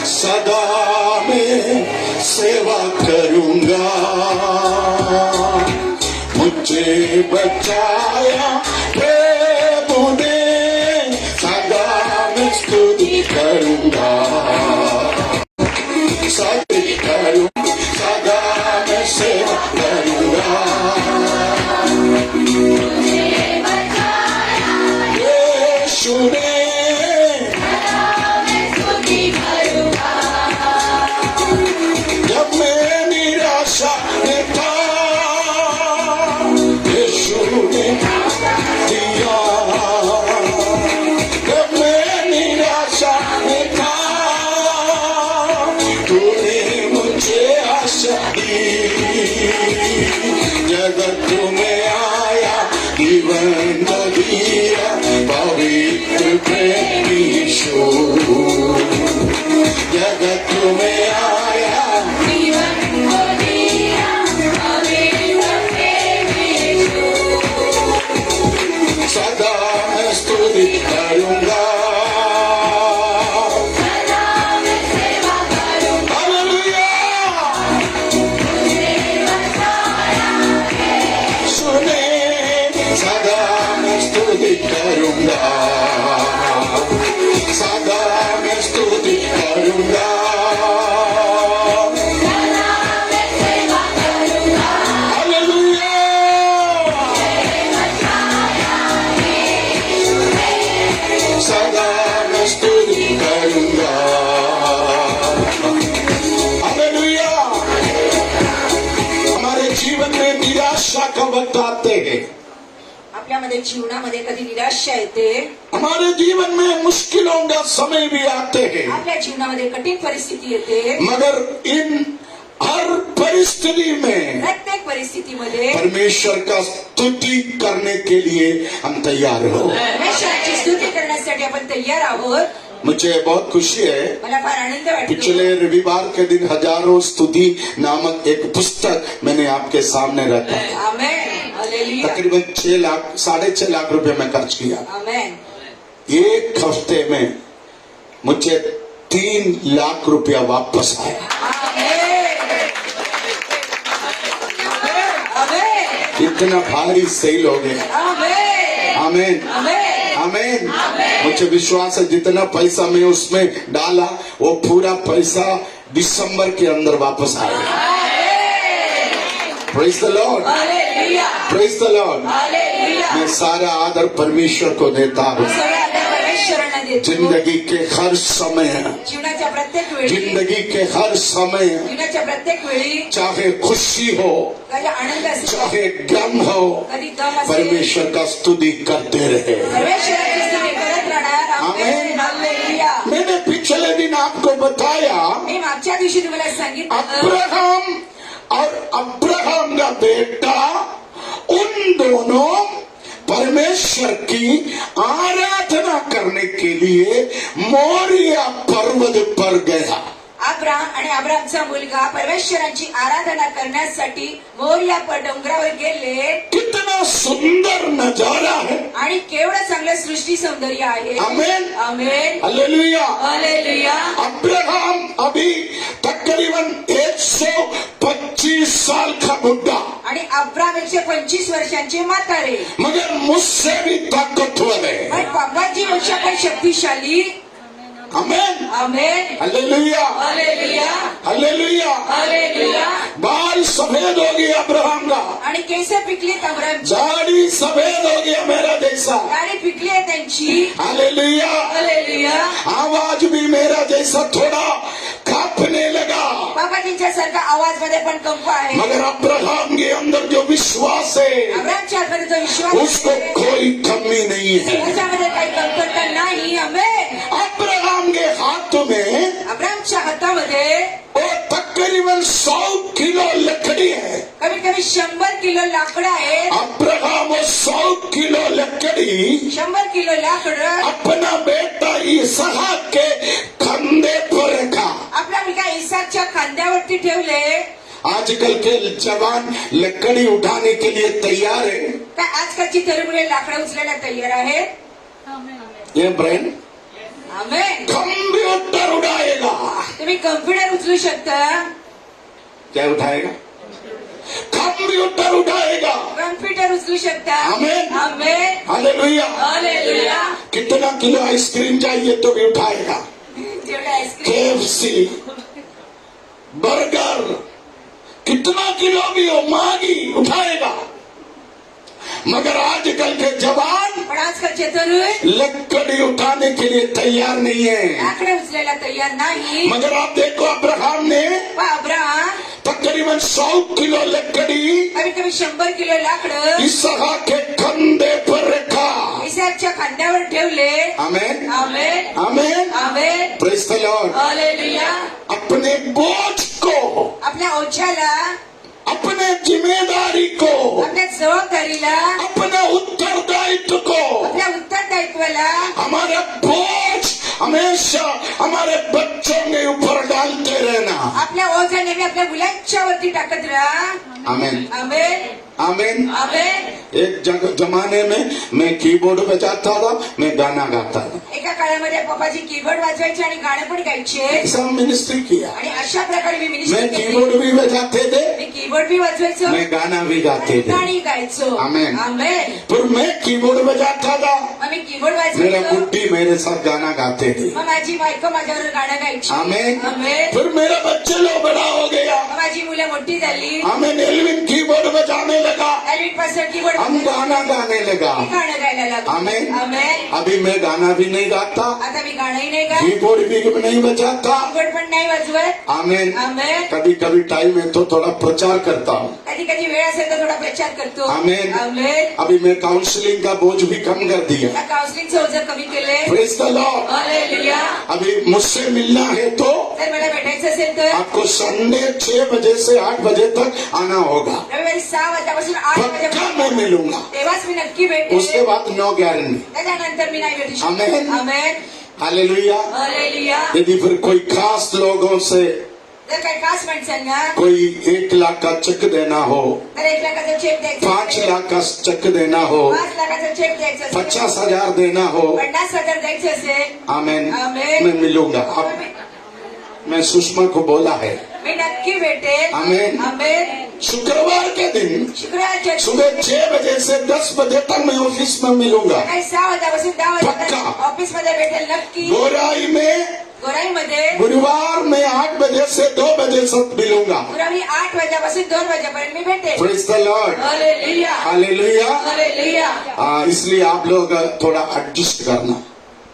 सदा मैं सेवा करूंगा। मुझे बचाया प्रभु ने सदा मैं स्तुति करूंगा। स्तुति करूंगा सदा मैं सेवा करूंगा। यीशु ने जब मैं निराशा में था यीशु ने दिया। जब मैं निराशा में था तूने मुझे आशा दी। जगत में आया जीवन को दिया पवित्र प्रेमी यीशु। जगत में आया सदा मैं स्तुति करूंगा। हालेलुया। सुने सदा मैं स्तुति करूंगा। सदा आपल्यामध्ये जीवनामध्ये कधी निराशा येते, हमारे जीवन में मुश्किलों का समय भी आते हैं, आपल्या जीवनामध्ये कठीण परिस्थिती येते, मगर इन हर परिस्थिति में प्रत्येक परिस्थितीमध्ये परमेश्वर का स्तुति करने के लिए हम तैयार हो। परमेश्वराची स्तुती करण्यासाठी आपण तयार आहोत. मुझे बहुत खुशी है, मला फार आनंद वाटतो. पिछले रविवार के दिन हजारों स्तुति नामक एक पुस्तक मैंने आपके सामने रखा। आमेन. हालेलुया. तकरीबन 6 लाख 6.5 लाख रुपए मैं खर्च किया। आमेन. एक हफ्ते में मुझे 3 लाख रुपया वापस आया। आमेन. आमेन. इतना भारी सेल हो गया। आमेन. Amen amen. आमीन। मुझे विश्वास है जितना पैसा मैं उसमें डाला वो पूरा पैसा दिसंबर के अंदर वापस आएगा। Praise the Lord, hallelujah. Praise the Lord. Hallelujah. मैं सारा आदर परमेश्वर को देता हूँ। सगळं आदर परमेश्वरांना देतो. जिंदगी के हर समय, जीवनाच्या प्रत्येक वेळी, जिंदगी के हर समय, जीवनाच्या प्रत्येक वेळी, चाहे खुशी हो कधी आनंद असेल, चाहे गम हो, कधी गम असेल, परमेश्वर का स्तुति करते रहे। परमेश्वराची स्तुती करत राहणार. आमेन. आमेन. हालेलुया. मैंने पिछले दिन आपको बताया मी मागच्या दिवशी तुम्हाला सांगितलं, अब्राहम और अब्राहम का बेटा उन दोनों परमेश्वर की आराधना करने के लिए मोरिया पर्वत पर गया। अब्राम आणि अब्रामचा मुलगा परमेश्वराची आराधना करण्यासाठी मोरिया डोंगरावर गेले. कितना सुंदर नजारा है। आणि केवढं चांगलं सृष्टी सौंदर्य आहे. आमेन। आमेन. हालेलुया। हालेलुया. अब्राहम अभी तकरीबन 125 साल का बुढ़ा, आणि अब्राम 125 वर्षांचे म्हातारे, मगर मुझसे भी ताकतवर है। पण बाबाजी पेक्षा पण शक्तिशाली. आमेन। Amen. Hallelujah. Hallelujah. Hallelujah. Hallelujah. बाल सफेद हो गया अब्राहम का, आणि केस पिकलीत अब्रामची, दाढ़ी सफेद हो गया मेरा जैसा। दाढी पिकली आहे त्यांची. हालेलुया। हालेलुया. आवाज भी मेरा जैसा थोड़ा कांपने लगा, बाबाजींच्या सारखा आवाज मध्ये पण कंप आहे. मगर अब्राहम के अंदर जो विश्वास है अब्रामच्या आतमध्ये जो विश्वास उसको आहे, कोई कमी नहीं है। त्याच्यामध्ये काही कमतरता नाही. आमेन. अब्राहम के हाथ में अब्रामच्या हातामध्ये वो तकरीबन 100 किलो लकड़ी है। कमीत कमी 100 किलो लाकडं आहे. अब्राहम वो 100 किलो लकड़ी 100 किलो लाकडं अपना बेटा इसहाक के कंधे पर रखा। आपला मुलगा इसाकच्या खांद्यावरती ठेवले. आजकल के जवान लकड़ी उठाने के लिए तैयार है। काय आजकालची तरुण मुले लाकडं उचलायला तयार आहेत. ये ब्रेन आमेन. कंप्यूटर उड़ाएगा। तुम्ही कम्प्युटर उचलू शकता. क्या उठाएगा? कंप्यूटर उठाएगा। कम्प्युटर उचलू शकता. आमेन. आमेन. हालेलुया। हालेलुया. कितना किलो आइसक्रीम चाहिए तो भी उठाएगा। जेवढं आईस्क्रीम, केएफसी, बर्गर, कितना किलो भी हो मागी उठाएगा। मगर आजकल के जवान पण आजकालचे तरुण लकड़ी उठाने के लिए तैयार नहीं है। लाकडं उचलायला तयार नाही. मगर आप देखो अब्राहम ने पण अब्राम तकरीबन 100 किलो लकड़ी कमीत कमी 100 किलो लाकडं इसहाक के कंधे पर रखा। इसाकच्या खांद्यावर ठेवले. Amen. Amen. Amen. Amen. Praise the Lord. Hallelujah. अपने बोझ को, आपल्या ओझ्याला, अपने जिम्मेदारी को, आपल्या जबाबदारीला, अपने उत्तरदायित्व को, आपल्या उत्तरदायित्वाला हमारा बोझ हमेशा हमारे बच्चों के ऊपर डालते रहना। आपल्या ओझा नेहमी आपल्या मुलांच्या वरती टाकत राहा. आमेन। आमेन. आमेन। आमेन. एक जमाने में मैं कीबोर्ड बजाता था, मैं गाना गाता था। एका काळामध्ये पप्पाजी कीबोर्ड वाजवायचे आणि गाणं पण गायचे. ऐसा मिनिस्ट्री किया। आणि अशा प्रकारे मी मिनिस्ट्री मैं केली. कीबोर्ड भी बजाते थे, मी कीबोर्ड भी वाजवायचो, मैं गाना भी गाते थे। गाणी गायचो. आमेन। आमेन. फिर मैं कीबोर्ड बजाता था, मग मी कीबोर्ड मेरा वाजवायचो, बुड्ढी मेरे साथ गाना गाते थे। मग माझी बायको माझ्यावर गाणं गायची. आमेन। आमेन. फिर मेरा बच्चे लोग बड़ा हो गया, मग माझी मुलं मोठी झाली. आमेन। एल्विन कीबोर्ड बजाने लगा, एल्विन पासून कीबोर्ड हम गाना गाने लगा। गाणं गायला लागलो. आमेन। आमेन. अभी मैं गाना भी नहीं गाता, आता मी गाणंही नाही गात, कीबोर्ड भी नहीं बजाता। कीबोर्ड पण नाही वाजवत. आमेन। आमेन. कभी कभी टाइम है तो थोड़ा प्रचार करता हूँ। कधी कधी वेळ असेल तर थोडा प्रचार करतो. आमेन. आमेन. अभी मैं काउंसलिंग का बोझ भी कम कर दिया. या काउन्सिलिंगचं ओझं कमी केलंय. Praise the Lord. हालेलुया. अभी मुझसे मिलना है तो जर मला भेटायचं असेल तर आपको संडे 6 बजे से 8 बजे तक आना होगा. रविवारी 6 वाजल्यापासून 8 पक्का वाजेपर्यंत मैं मिलूंगा. तेव्हाच मी नक्की उसके भेटेन. बाद नो गारंटी. त्याच्यानंतर मी नाही भेटू आमेन. शकत. आमेन. हालेलुया. हालेलुया. यदि फिर कोई खास लोगों से जर काही खास माणसांना कोई 1 लाख का चेक देना हो, तर 1 लाखाचा चेक द्यायचा 5 असेल, लाख का चेक देना हो, 5 लाखाचा चेक द्यायचा असेल, 50,000 देना हो, 50,000 द्यायचे असेल, आमेन. आमेन. मैं मिलूंगा. अब मैं सुषमा को बोला है. मी नक्की भेटेन. आमेन. आमेन. शुक्रवार के दिन शुक्रवारच्या सुबह 6 बजे से 10 बजे तक मैं ऑफिस में मिलूंगा. सकाळी 6 वाजल्यापासून 10 वाजेपर्यंत पक्का. ऑफिस मध्ये भेटेल नक्की. गोराई में गोराईमध्ये गुरुवार में 8 बजे से 2 बजे तक मिलूंगा. गुरुवारी 8 वाजल्यापासून 2 वाजेपर्यंत मी भेटेन. Praise the Lord. Hallelujah. Hallelujah. Hallelujah. इसलिए आप लोग थोड़ा एडजस्ट करना.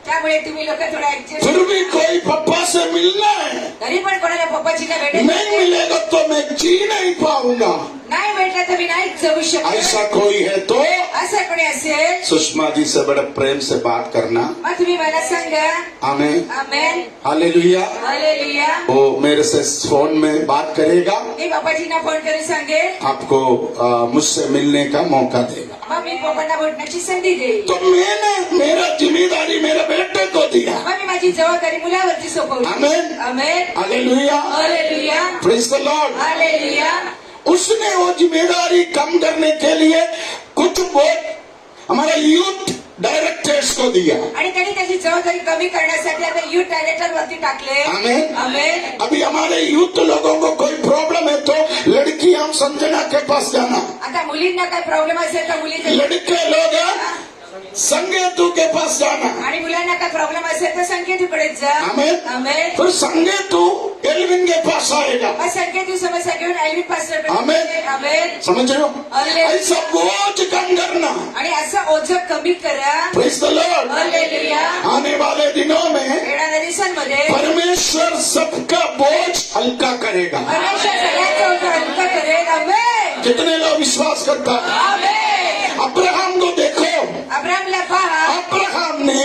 त्यामुळे तुम्ही लोक थोडा ऍडजस्ट. फिर भी कोई पप्पा से मिलना है, तरी पण कोणाला पप्पाजीला नहीं भेटेल मिलेगा तो मैं जी नहीं पाऊंगा. नाही भेटला तर मी नाही जगू शकत. ऐसा कोई है तो असं कोणी असेल सुषमा जी से बड़े प्रेम से बात करना. मग तुम्ही मला सांगा. आमेन. आमेन. हालेलुया. हालेलुया. वो मेरे से फोन में बात करेगा, मी पप्पाजींना फोन करून सांगेल. आपको मुझसे मिलने का मौका देगा. मग मी पप्पांना भेटण्याची संधी देईल. तो मैंने मेरा जिम्मेदारी मेरे बेटे को दिया. मग मी माझी जबाबदारी मुलावरती सोपवली. Amen. Amen. Hallelujah. Hallelujah. Praise the Lord. Hallelujah. उसने वो जिम्मेदारी कम करने के लिए कुछ बहुत हमारे यूथ डायरेक्टर्स को दिया. आणि त्यांनी त्याची जबाबदारी कमी करण्यासाठी आता युथ डायरेक्टर वरती टाकले. आमेन. आमेन. अभी हमारे यूथ लोगों को कोई प्रॉब्लम है तो लड़की हम संजना के पास जाना. आता मुलींना काय प्रॉब्लेम असेल तर मुलीचे लड़के लोग संगेतू के पास जाना. आणि मुलांना काय प्रॉब्लेम असेल तर संकेतूकडेच जा. आमेन. आमेन. फिर संगेतू एल्विन के पास आएगा. मग संकेतू समस्या घेऊन एल्विन पास्टर आमेन. आमेन. समझ रहे हो. हालेलुया. ऐसा बोझ कम करना. आणि असं ओझं कमी करा. Praise the Lord. हालेलुया. आने वाले दिनों में येणाऱ्या दिवसांमध्ये परमेश्वर सबका बोझ हल्का करेगा. परमेश्वर सगळ्यांचं ओझं हलकं करेल. आमेन. कितने लोग विश्वास करता है. आमेन. अब्राहम को देखो. अब्राहमला पहा. अब्राहम ने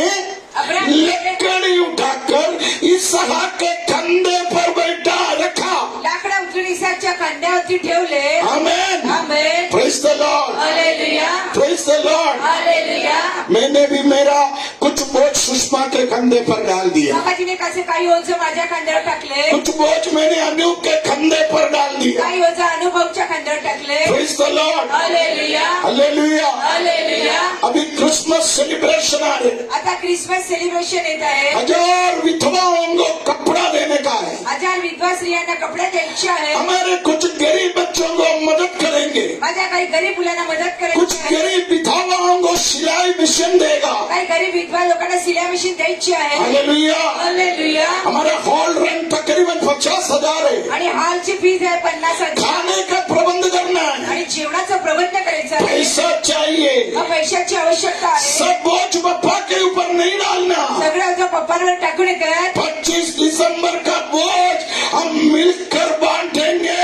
अब्राहम लकड़ी उठाकर इसहाक के कंधे पर बैठा रखा. लाकडा उचलून इसाकच्या खांद्यावरती ठेवले. Amen. Amen. Praise the Lord. Hallelujah. Praise the Lord. Hallelujah. मैंने भी मेरा कुछ बोझ सुषमा के कंधे पर डाल दिया. बाबाजीने कसे काही ओझं माझ्या खांद्यावर टाकले. कुछ बोझ मैंने अनूप के कंधे पर डाल दिया. काही ओझं अनुभवच्या खांद्यावर टाकले. Praise the Lord. Hallelujah. Hallelujah. Hallelujah. अभी क्रिसमस सेलिब्रेशन आ रहे. आता क्रिसमस सेलिब्रेशन येत आहे. 1000 विधवाओं को कपड़ा देने का है. 1000 विधवा स्त्रियांना कपडे द्यायचे आहे. हमारे कुछ गरीब बच्चों को मदद करेंगे. माझ्या काही गरीब मुलांना मदत कुछ करायची आहे. गरीब विधवाओं को सिलाई मशीन देगा. काही गरीब विधवा लोकांना सिलाई मशीन द्यायची आहे. हालेलुया. हालेलुया. हमारा हॉल रेंट तकरीबन 50,000 है. आणि हॉलची फीज आहे 50,000. खाने का प्रबंध करना है. आणि जेवणाचा प्रबंध करायचा आहे. पैसा चाहिए. मग पैशाची आवश्यकता आहे. सब बोझ पप्पा के ऊपर नहीं डालना. सगळं ओझं पप्पांवर टाकून येतात. 25 दिसंबर का बोझ हम मिलकर बांटेंगे.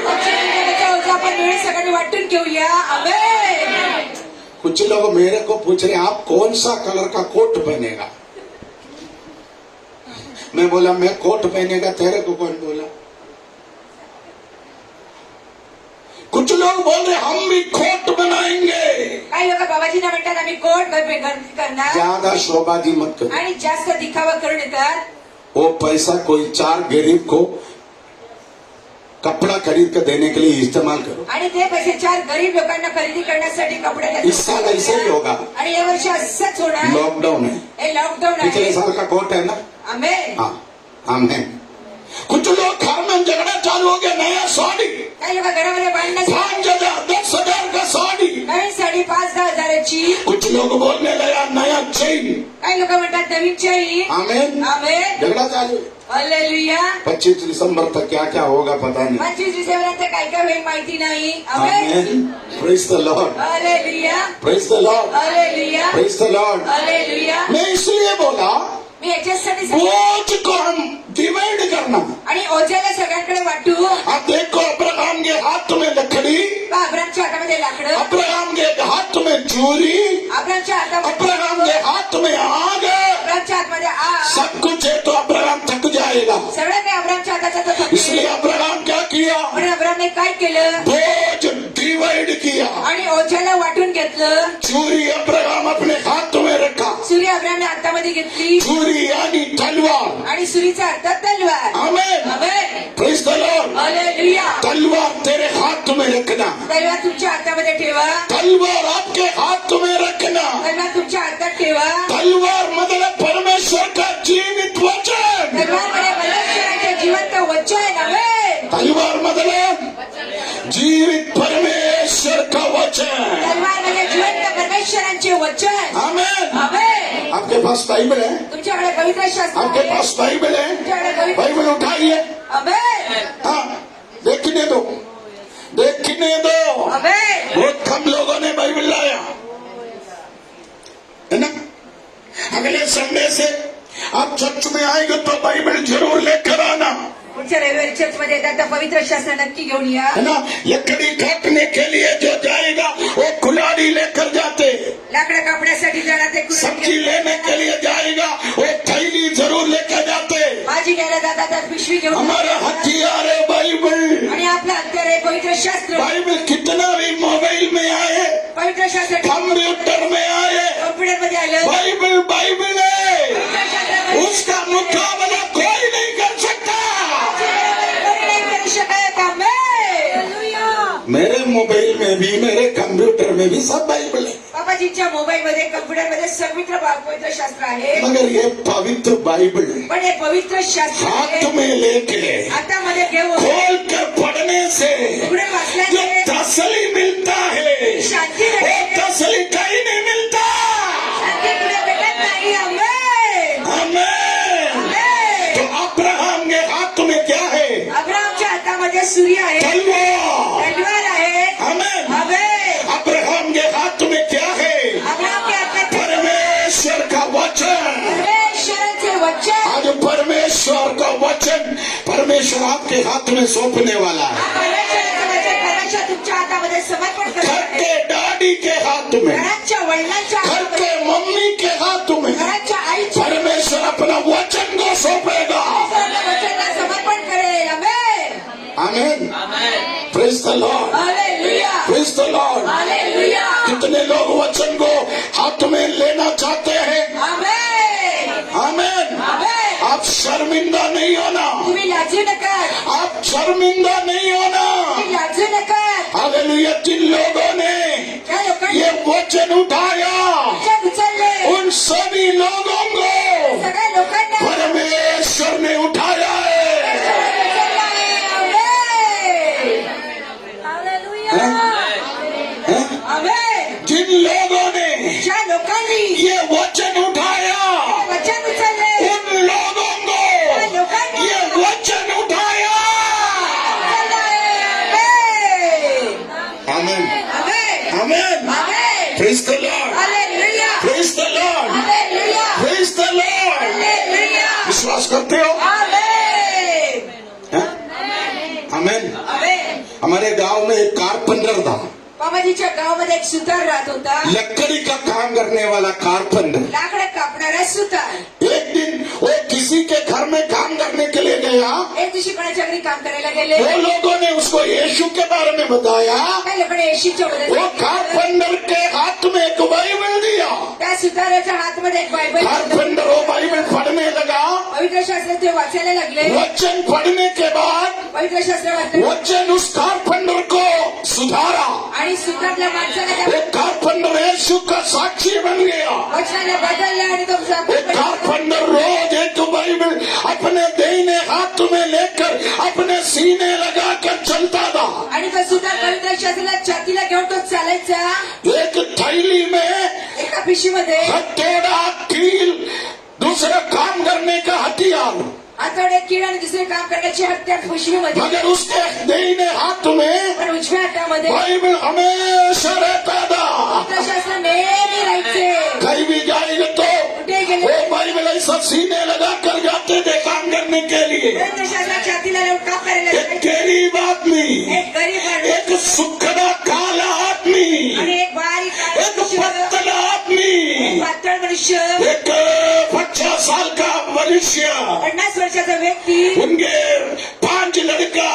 ओझं आपण मिळून सगळ्यांनी वाटून घेऊया. आमेन. कुछ लोग मेरे को पूछ रहे आप कौन सा कलर का कोट पहनेगा. मैं बोला मैं कोट पहनेगा. तेरे को कौन बोला. कुछ लोग बोल रहे हम भी कोट बनाएंगे. काही लोक बाबाजींना म्हणतात आम्ही कोट गर्दी करणार ज्यादा शोबाजी मत करो. आणि जास्त दिखावा करून येतात. वो पैसा कोई 4 गरीब को कपड़ा खरीद कर देने के लिए इस्तेमाल करो. आणि ते पैसे 4 गरीब लोकांना खरेदी करण्यासाठी कपडे देतात. इस साल ऐसे ही होगा. आणि या वर्षी असंच होणार. लॉकडाउन है. हे लॉकडाऊन पिछले आहे. साल का कोट है ना. आमेन. हाँ आमेन. कुछ लोग घर में झगड़ा चालू हो गया. नया साड़ी काही लोक घरामध्ये बांधण्यासाठी 5,000 10,000 का साड़ी. नवीन साडी 5-10 हजाराची. कुछ लोग बोलने लगा नया चेन. काही लोक म्हणतात नवीन चेन. आमेन. आमेन. झगड़ा चालू. हालेलुया. 25 दिसंबर तक क्या क्या होगा पता नहीं. 25 डिसेंबर काय काय होईल माहिती नाही. Amen. Amen. Praise the Lord. Hallelujah. Praise the Lord. Hallelujah. Praise the Lord. Hallelujah. मैं इसलिए बोला मी याच्यासाठी सांगितलं. बोझ को हम डिवाइड करना. आणि ओझ्याला सगळ्यांकडे वाटू. आप देखो अब्राहम के हाथ हाथ में लकड़ी, अब्रामच्या हातामध्ये लाकडं, अब्राहम के हाथ में चूरी, अब्रामच्या हातामध्ये अब्राहम के हाथ में आग, अब्रामच्या हातमध्ये आग, सब कुछ है तो अब्राहम थक जाएगा। सगळं काही अब्रामच्या हाताचा तो थकले. इसलिए अब्राहम क्या किया, म्हणून अब्रामने काय केलं, बोझ डिवाइड किया। आणि ओझ्याला वाटून घेतलं. चूरी अब्राहम अपने हाथ में रखा, सुरी अब्रामने हातामध्ये घेतली चूरी यानी तलवार। आणि सुरीचा अर्थ तलवार. Amen, amen. Praise the Lord. Hallelujah. तलवार तेरे हाथ में रखना, तलवार तुमच्या हातामध्ये ठेवा. तलवार आपके हाथ में रखना। तलवार तुमच्या हातात ठेवा. तलवार मतलब परमेश्वर का जीवित वचन। तलवार म्हणजे परमेश्वराचे जिवंत वचन. आमेन. तलवार मतलब जीवित परमेश्वर का वचन। तलवार म्हणजे जिवंत परमेश्वरांचे वचन. आमेन। आमेन. आपके पास बाइबल है, तुमच्याकडे पवित्र शास्त्र आपके आहे. पास बाइबल है, तुमच्याकडे पवित्र. बाइबल उठाइए। आमेन. हाँ, देखने दो, देखने दो। आमेन. बहुत कम लोगों ने बाइबल लाया है ना। अगले संडे से आप चर्च में आएंगे तो बाइबल जरूर लेकर आना, पुढच्या रविवारी चर्च मध्ये येतात तर पवित्र शास्त्र नक्की घेऊन या. है ना। लकड़ी काटने के लिए जो जाएगा वो कुल्हाड़ी लेकर जाते, लाकडं कापण्यासाठी जाणार ते सब्जी लेने के लिए जाएगा वो थैली जरूर लेकर जाते। भाजी घ्यायला जातात तर पिशवी घेऊन हमारा जातात. हथियार है बाइबल। आणि आपलं हत्यार आहे पवित्र शास्त्र. बाइबल कितना भी मोबाइल में आए, पवित्र शास्त्र कंप्यूटर में आए, कॉम्प्युटर मध्ये आलं. बाइबल बाइबल है, पवित्र शास्त्रामध्ये उसका मुकाबला कोई नहीं कर सकता। कोणी नाही करू शकत. आमेन. मेरे मोबाइल में भी, मेरे कंप्यूटर में भी सब बाइबल है, बाबाजींच्या मोबाईल मध्ये कम्प्युटर मध्ये सर्वत्र पवित्र शास्त्र आहे. मगर ये पवित्र बाइबल पण हे पवित्र शास्त्र हाथ आहे. में लेके हातामध्ये घेऊन खोल कर पढ़ने से पुढे जो वाचल्याने तसली मिलता है, शांती वो भेटते. तसली कहीं नहीं मिलता। शांती पुढे भेटत नाही. आमेन. आमेन। आमेन. तो अब्राहम के हाथ में क्या है, अब्रामच्या हातामध्ये सूर्य आहे, तलवार। तलवार आहे. आमेन। आमेन. अब्राहम के हाथ में क्या है, अब्राम के हातात परमेश्वर का वचन। परमेश्वराचे वचन. आज परमेश्वर का वचन परमेश्वर आपके हाथ में सौंपने वाला है। परमेश्वराचं वचन परमेश्वर तुमच्या हातामध्ये समर्पण घर करत आहे. के डैडी के हाथ में, घराच्या वडिलांच्या घर हातामध्ये, के मम्मी के हाथ में घराच्या आईच्या परमेश्वर अपना वचन को सौंपेगा। वचनाला समर्पण करेल. आमेन. Amen. Praise the Lord, hallelujah. Praise the Lord. Hallelujah. कितने लोग वचन को हाथ में लेना चाहते हैं। आमेन. आमीन। आमेन. आप शर्मिंदा नहीं होना, तुम्ही लाजू नका. आप शर्मिंदा नहीं होना। तुम्ही लाजू नका. हालेलुया। जिन लोगों ने त्या लोकांनी ये वचन उठाया, वचन उचलले, उन सभी लोगों को सगळ्या लोकांना परमेश्वर ने उठाया है। उचललं आहे. आमेन. हैं? हैं? आमेन. जिन लोगों ने ज्या लोकांनी ये वचन उठाया, वचन उचलले, उन लोगों को त्या लोकांना ये वचन उठाया। उचललं आहे. आमेन. Amen. Amen. Amen. Amen. Praise the Lord, hallelujah. Praise the Lord, hallelujah. Praise the Lord. Hallelujah. विश्वास करते हो? आमेन. हैं? आमीन। आमेन. हमारे गांव में एक कारपेंटर था, बाबाजीच्या गावामध्ये एक सुतार राहत होता. लकड़ी का काम करने वाला कारपेंटर। लाकडं कापणारा सुतार. एक दिन वो किसी के घर में काम करने के लिए गया, एक दिवशी कोणाच्या घरी काम करायला गेले. वो लोगों ने उसको यीशु के बारे में बताया। त्या लोकांनी येशूच्या वो वचन कारपेंटर के हाथ में एक बाइबल दिया। त्या सुताराच्या हातमध्ये एक बायबल होतं. कारपेंटर वो बाइबल पढ़ने लगा। पवित्र शास्त्र ते वाचायला लागले. वचन पढ़ने के बाद पवित्र शास्त्र वाचलं वचन उस कारपेंटर को सुधारा। आणि सुतारल्या माणसाला त्या वो कारपेंटर यीशु का साक्षी बन गया। वचनाला बदललं आणि तो वो कारपेंटर रोज एक बाइबल अपने दाहिने हाथ में लेकर अपने सीने लगाकर चलता था। आणि तो सुतार पवित्र शास्त्राला छातीला घेऊन तो चालायचा. एक थैली में एका पिशवीमध्ये हथौड़ा, कील, दूसरा काम करने का हथियार, आतडे कीड आणि दुसरे काम करण्याची हत्यार पिशवीमध्ये. मगर उसके दाहिने हाथ में पण उजव्या हातामध्ये बाइबल हमेशा रहता था। पवित्र शास्त्र नेहमी राहायचे. कहीं भी जाएंगे तो कुठे गेले वो बाइबल ऐसा सीने लगा कर जाते थे काम करने के लिए। पवित्र शास्त्रात छातीला लावून काम करायला एक जायचे. गरीब आदमी, एक गरीब माणूस एक सुखड़ा काला आदमी, आणि एक बारीक काळा एक मनुष्य, पतला आदमी, पातळ मनुष्य, एक 50 साल का मनुष्य, 50 वर्षाचा व्यक्ती, उनके 5 लड़का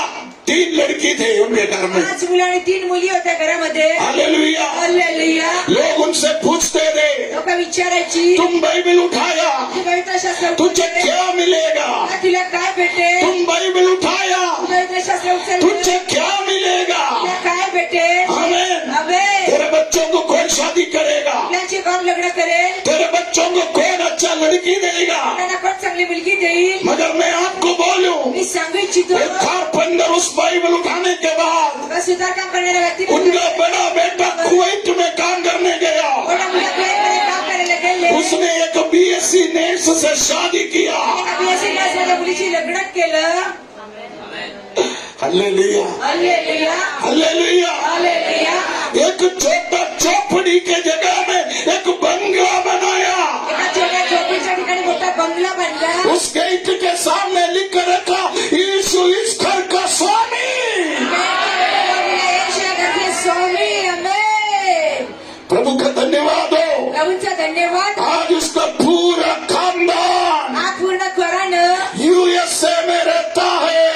3 लड़की थे उनके घर में। 5 मुलं आणि 3 मुली होत्या घरामध्ये. हालेलुया। हालेलुया. लोग उनसे पूछते थे, लोक विचारायची तुम बाइबल उठाया, तू पवित्र शास्त्र तुझे उचलले, क्या मिलेगा? तुला काय भेटेल? तुम बाइबल उठाया, तू पवित्र शास्त्र उचलले, तुझे क्या मिलेगा? तुला काय भेटेल? आमेन। अबे तेरे बच्चों को कौन शादी करेगा? आपल्याचे कौन लग्न करेल? तेरे बच्चों को कौन अच्छा लड़की देगा? त्यांना कोण चांगली मुलगी देईल? मगर मैं आपको बोलूं, मी सांगू इच्छितो एक कारपेंटर उस बाइबल उठाने के बाद का सुधार काम करणाऱ्या व्यक्ती उनका बड़ा बेटा कुवैत में काम करने गया। मोठ्या मुलं कुवैतमध्ये काम करायला गेले. उसने एक BSc नेट्स से शादी किया। एका BSc नर्समध्ये मुलीची लग्न केलं. Hallelujah, hallelujah. हालेलुया। हालेलुया. एक छोटा चौपड़ी के जगह में एक बंगला बनाया। एका छोट्या झोपडीच्या ठिकाणी मोठा बंगला बांधला. उस गेट के सामने लिख कर रखा, यीशु इस घर का स्वामी। स्वामी आमेन. प्रभु का धन्यवाद हो। प्रभूंचा धन्यवाद. आज उसका पूरा खानदान हा पूर्ण घराणं USA में रहता है।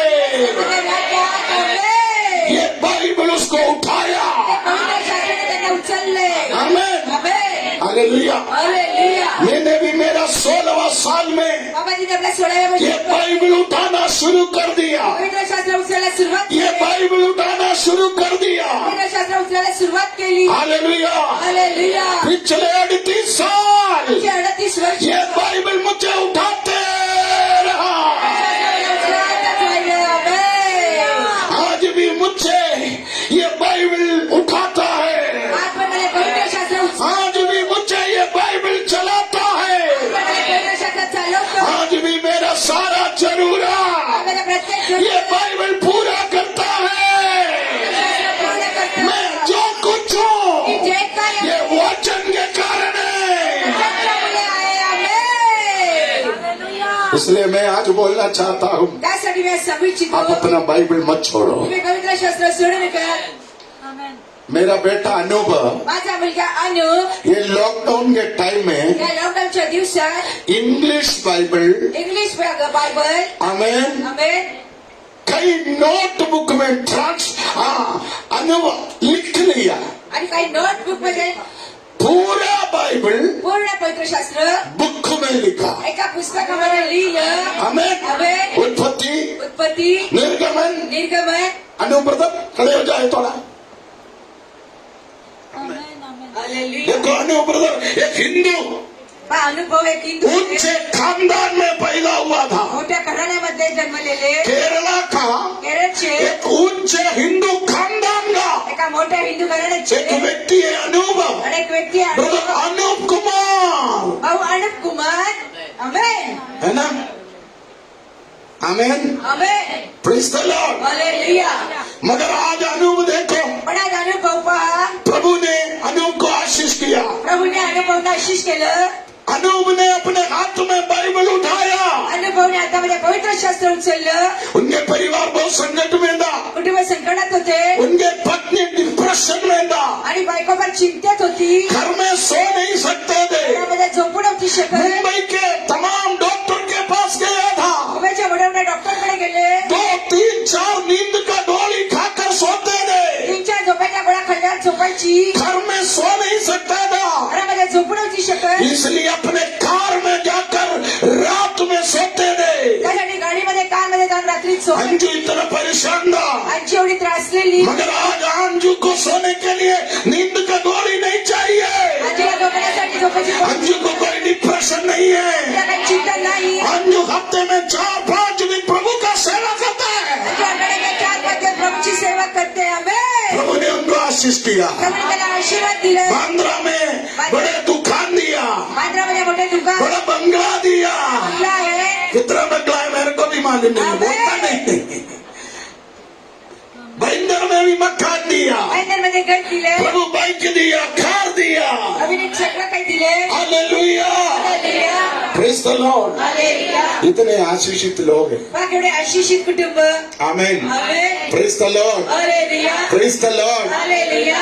ये बाइबल उसको उठाया। पवित्र शास्त्राने त्यांना उचलले. आमेन। आमेन. हालेलुया। हालेलुया. मैंने भी मेरा 16वां साल में बाबाजी आपल्या 16व्या ये वर्षी बाइबल उठाना शुरू कर दिया। पवित्र शास्त्र उचलायला सुरुवात ये केली. बाइबल उठाना शुरू कर दिया। पवित्र शास्त्र उचलायला सुरुवात केली. हालेलुया। हालेलुया. पिछले 38 साल 38 वर्ष ये बाइबल मुझे उठाते रहा। आज भी मुझे ये बाइबल उठाता है। पवित्र शास्त्र आज भी मुझे ये बाइबल चलाता है। पवित्र शास्त्र चालवतो. आज भी मेरा सारा जरूरा आपल्याला प्रत्येक ये बाइबल पूरा करता है। पूर्ण करतो. मैं जो कुछ हूँ जे काय ये वचन के कारण है। त्याच्यामुळे आहे. आमेन. इसलिए मैं आज बोलना चाहता हूँ, त्यासाठी मी आज सांगू इच्छितो आप अपना बाइबल मत छोड़ो। तुम्ही पवित्र शास्त्र सोडू नका. मेरा बेटा अनूप माझा मुलगा अनु ये लॉकडाउन के टाइम में या लॉकडाऊनच्या दिवसात इंग्लिश बाइबल, इंग्लिश बायबल आमेन, आमेन कई नोटबुक में अनुभव लिख लिया। आणि काही नोटबुक मध्ये पूरा बाइबल पूर्ण पवित्र शास्त्र बुक में लिखा। एका पुस्तकामध्ये लिहिलं. आमेन। आमेन. उत्पत्ति, उत्पत्ती, निर्गमन। निर्गमन. अनु ब्रदर खड़े हो जाए थोड़ा। हालेलुया. देखो अनु ब्रदर एक हिंदू हा अनुभव एक हिंदू ऊंचे खानदान में पैदा हुआ था। मोठ्या घराण्यामध्ये जन्मलेले केरला का केरळचे एक ऊंचे हिंदू खानदान का एका मोठ्या हिंदू घराण्याचे एक व्यक्ति है अनूप अनेक व्यक्ती आहे. ब्रदर अनूप कुमार, भाऊ अनुप कुमार. आमेन. है ना? Amen. Amen. Praise the Lord. Hallelujah. मगर आज अनूप देखो, पण आज अनुभव पहा. प्रभु ने अनूप को आशीष किया। प्रभूने अनुभवला आशीष केलं. अनूप ने अपने हाथ में बाइबल उठाया। अनुभवने हातामध्ये पवित्र शास्त्र उचललं. उनके परिवार बहुत संकट में था। कुटुंब संकटात होते उनके पत्नी डिप्रेशन में था। आणि बायको फार चिंतेत होती. घर में सो नहीं सकते थे। घरामध्ये झोपू नव्हती शकत. मुंबई के तमाम डॉक्टर के पास गया था। मुंबईच्या मोठ्या मोठ्या डॉक्टरकडे गेले. 2, 3, 4 नींद का गोली खाकर सोते थे। 3-4 झोपायच्या गोळ्या खाल्ल्यावर झोपायची. घर में सो नहीं सकता था, घरामध्ये झोपू नव्हती शकत. इसलिए अपने कार में जाकर रात में सोते थे। त्यासाठी गाडीमध्ये कारमध्ये जाऊन रात्री झोपायची. अंजू इतना परेशान था, आजी एवढी त्रासलेली. मगर आज अंजू को सोने के लिए नींद का गोली नहीं चाहिए। आजीला झोपण्यासाठी झोपायची गोळी. अंजू को कोई डिप्रेशन नहीं है। तिला काही चिंता नाही. अंजू हफ्ते में 4-5 दिन प्रभु का सेवा करता है। आजीकडे मी 4-5 दिवस प्रभूची सेवा करते. आमेन. प्रभु ने उनको आशीष किया। प्रभूने त्याला आशीर्वाद दिला. बांद्रा में बड़े दुकान दिया, बांद्रामध्ये मोठे दुकान बड़ा बंगला दिया। बंगला आहे. कितना बंगला है मेरे को भी मालूम नहीं, बोलता नहीं। बंदर में भी मकान दिया, बांद्रामध्ये घर दिले. प्रभु बाइक दिया, कार दिया। अभिनेत सगळं काही दिले. Hallelujah. Hallelujah. Praise the Lord. Hallelujah. इतने आशीषित लोग हैं. पहा केवढे आशिषित कुटुंब. Amen. Amen. Praise the Lord. Hallelujah. Praise the Lord. Hallelujah.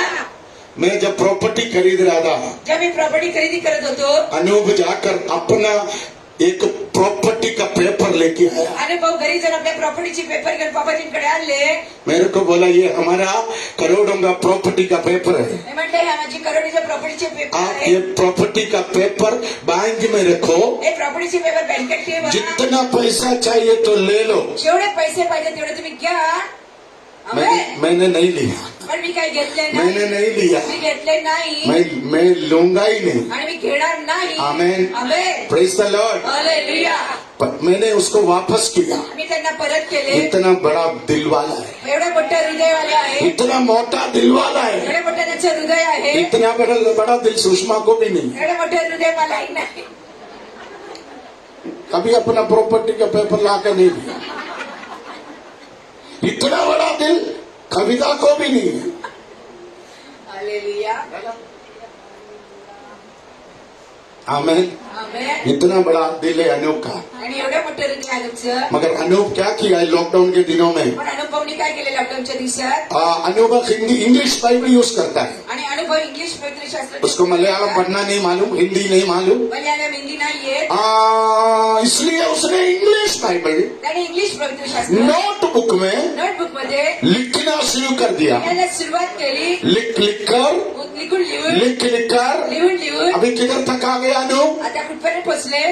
मैं जब प्रॉपर्टी खरीद रहा था, जेव्हा मी प्रॉपर्टी खरेदी करत होतो, अनूप जाकर अपना एक प्रॉपर्टी का पेपर लेके आया. आणि भाऊ घरी जाऊन आपल्या प्रॉपर्टीची पेपर घेऊन बाबाजींकडे आणले. मेरे को बोला ये हमारा करोड़ों का प्रॉपर्टी का पेपर है. मी म्हटलं ह्या माझी करोडीच्या प्रॉपर्टीचे पेपर आप आहे. ये प्रॉपर्टी का पेपर बैंक में रखो. हे प्रॉपर्टीचे पेपर बँकेत ठेवा. जितना पैसा चाहिए तो ले लो. जेवढे पैसे पाहिजे तेवढे तुम्ही घ्या. आमेन. मैंने नहीं लिया. पण मी काही घेतले मैंने नाही. नहीं लिया. मी घेतले नाही मैं लूंगा ही नहीं. आणि मी घेणार नाही. Amen. Amen. Praise the Lord. Hallelujah. मैंने उसको वापस किया. मी त्यांना परत केले. इतना बड़ा दिल वाला है. एवढं मोठं हृदयवाले आहे. इतना मोटा दिल वाला है. एवढं मोठं त्यांचं हृदय आहे. इतना बड़ा दिल सुषमा को भी नहीं. एवढं मोठं हृदय मलाही नाही. कभी अपना प्रॉपर्टी का पेपर लाकर नहीं दिया. इतना बड़ा दिल कविता को भी नहीं है. हालेलुया. आमेन. आमेन. इतना बड़ा दिल है अनूप का. आणि एवढं मोठं हृदय आहे तुमचं. मगर अनूप क्या किया है लॉकडाउन के दिनों में? पण अनुभवनी काय केले लॉकडाऊनच्या दिवसात? Anoop Hindi English Bible use करता है. आणि अनुभव इंग्लिश पवित्रशास्त्र. उसको मलयालम पढ़ना नहीं मालूम, हिंदी नहीं मालूम. मल्याळम हिंदी नाहीये. इसलिए उसने इंग्लिश बाइबल त्याने इंग्लिश पवित्रशास्त्र नोटबुक में नोटबुक मध्ये लिखना शुरू कर दिया. लिहायला सुरुवात केली. लिख लिख कर लिहून लिहून लिख लिख कर लिहून लिहून अभी किधर तक आ गया अनूप? आता कुठपर्यंत पोहोचले?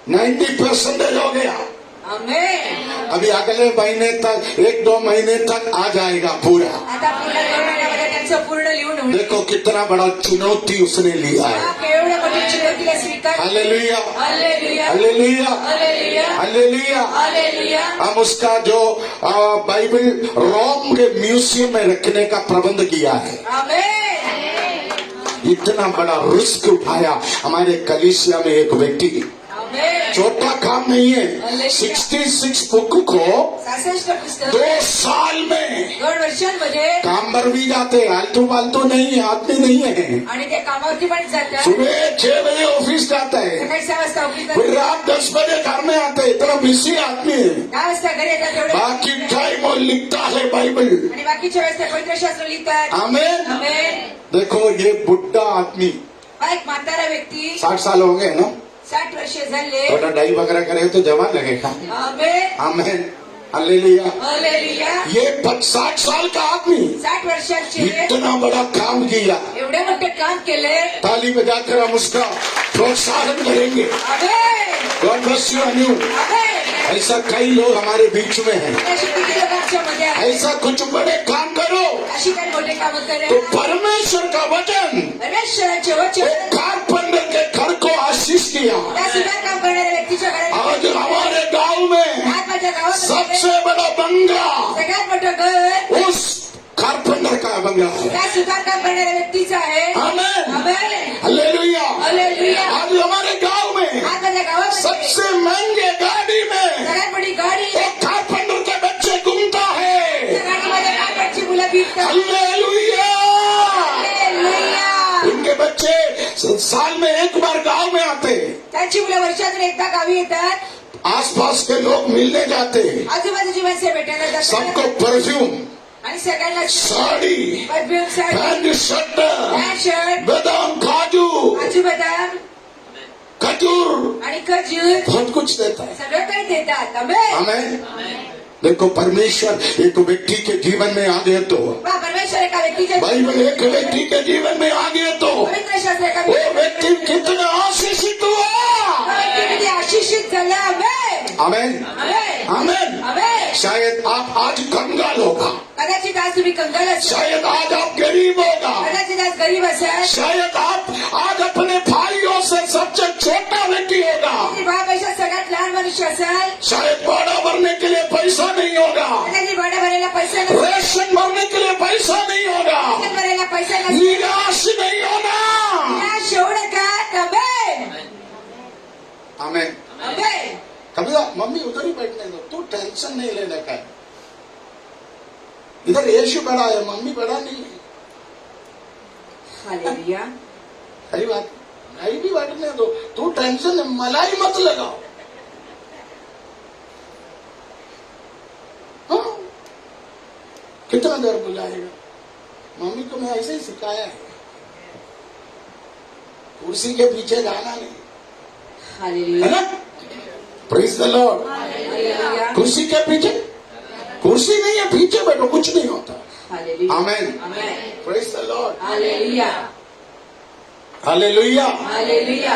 90% हो गया. आमेन. अभी अगले महीने तक 1-2 महीने तक आ जाएगा पूरा. आता पुढल्या 2 महिन्यामध्ये त्यांचं पूर्ण लिहून होईल. देखो कितना बड़ा चुनौती उसने लिया है. हा, केवढ्या मोठी चुनौतीला स्वीकार. Hallelujah. Hallelujah. Hallelujah. Hallelujah. Hallelujah. Hallelujah. हम उसका जो बाइबल रोम के म्यूजियम में रखने का प्रबंध किया है. आमेन. इतना बड़ा रिस्क उठाया हमारे कलीसिया में एक व्यक्ति. आमेन. छोटा काम नहीं है. 66 बुक को 66 पुस्तक 2 साल में 2 वर्षांमध्ये. काम पर भी जाते. आलतू फालतू नहीं है, आदमी नहीं है. आणि ते कामावरती पण जातात. सुबह 6 बजे ऑफिस जाता है, सकाळी 6 वाजता ऑफिस फिर जातात. रात 10 बजे घर में आते हैं. इतना बिजी आदमी है. 10 वाजता घरी येतात. तेवढे बाकी टाइम वो लिखता है बाइबल. आणि बाकीच्या वेळेस ते पवित्रशास्त्र लिहितात. आमेन. आमेन. देखो ये बुढ़ा आदमी हा एक म्हातारा व्यक्ती 60 साल हो गए ना. 60 वर्ष झाले. थोड़ा डाई वगैरह करे तो जवान लगेगा. आमेन. आमेन. हालेलुया. हालेलुया. ये 60 साल का आदमी 60 वर्षाचे इतना बड़ा काम किया. एवढे मोठे काम केले. ताली बजाकर हम उसका प्रोत्साहन करेंगे. आमेन. गॉड ब्लेस यू अनु. आमेन. ऐसा कई लोग हमारे बीच में हैं. अशी किती लोकांच्या मध्ये आहे. ऐसा कुछ बड़े काम करो अशी काही मोठे काम करे. तो परमेश्वर का वचन परमेश्वराचे वो वचन कारपेंटर के घर को आशीष किया. त्या सुद्धा काम करणाऱ्या व्यक्तीच्या आज घरात. हमारे गांव में आज माझ्या गावात सबसे बड़ा बंगला सगळ्यात मोठं घर उस कारपेंटर का बंगला है. त्या सुद्धा काम करणाऱ्या व्यक्तीचं आहे. आमेन. आमेन. हालेलुया. हालेलुया. आज हमारे गांव में आज माझ्या गावात सबसे महंगे गाड़ी में सगळ्यात मोठी गाडी. एक कारपेंटर के बच्चे घूमता है. त्या गाडीमध्ये कापडची मुलं फिरतात. हालेलुया. हालेलुया. उनके बच्चे साल में एक बार गांव में आते हैं. त्यांची मुलं वर्षातून एकदा गावी येतात. आसपास के लोग मिलने जाते हैं. आजूबाजूची माणसे भेटायला सबको जातात. परफ्यूम, आणि सगळ्यांना साड़ी, परफ्यूम, साडी, पैंट शर्ट, पॅन्ट, शर्ट, बादाम, काजू, काजू बदाम खजूर, आणि खजूर बहुत कुछ देता है. सगळं काही देतात. आमेन. हमें देखो परमेश्वर एक व्यक्ति के जीवन में आ गए तो पहा, परमेश्वर एका व्यक्तीच्या बाइबल एक व्यक्ति के जीवन में आ गए तो पवित्र शास्त्र एका वो व्यक्ति कितना आशीषित हुआ. व्यक्तीमध्ये आशिषित झाला. आमेन. आमेन. आमेन. आमेन. आमेन. शायद आप आज कंगाल होगा. कदाचित आज तुम्ही कंगाल असाल. शायद आज आप गरीब होगा. कदाचित आज गरीब असाल. शायद आप आज अपने भाइयों से सबसे छोटा व्यक्ति होगा. भावापेक्षा सगळ्यात लहान मनुष्य असाल. शायद भाड़ा भरने के लिए पैसा नहीं होगा. कदाचित भाडं भरायला पैसा नसेल. रेशन भरने के लिए पैसा नहीं होगा. राशन भरायला पैसा नसेल. निराश नहीं होना. निराश होऊ नका. आमेन. आमेन. आमेन. कभी मम्मी उधर ही बैठने दो, तू टेंशन नहीं लेने का. इधर यीशु बड़ा है, मम्मी बड़ा नहीं है. हालेलुया. सही बात. भाई भी वाटणे दो, तू टेंशन मलाही मत लगाओ. हाँ? कितना देर बुलाएगा? मम्मी को मैं ऐसे ही सिखाया है, कुर्सी के पीछे जाना नहीं, है हालेलुया. ना? Praise the Lord. हालेलुया. कुर्सी के पीछे, कुर्सी नहीं है, पीछे बैठो, कुछ नहीं होता. Hallelujah. Amen. Amen. Praise the Lord. Hallelujah. Hallelujah. Hallelujah.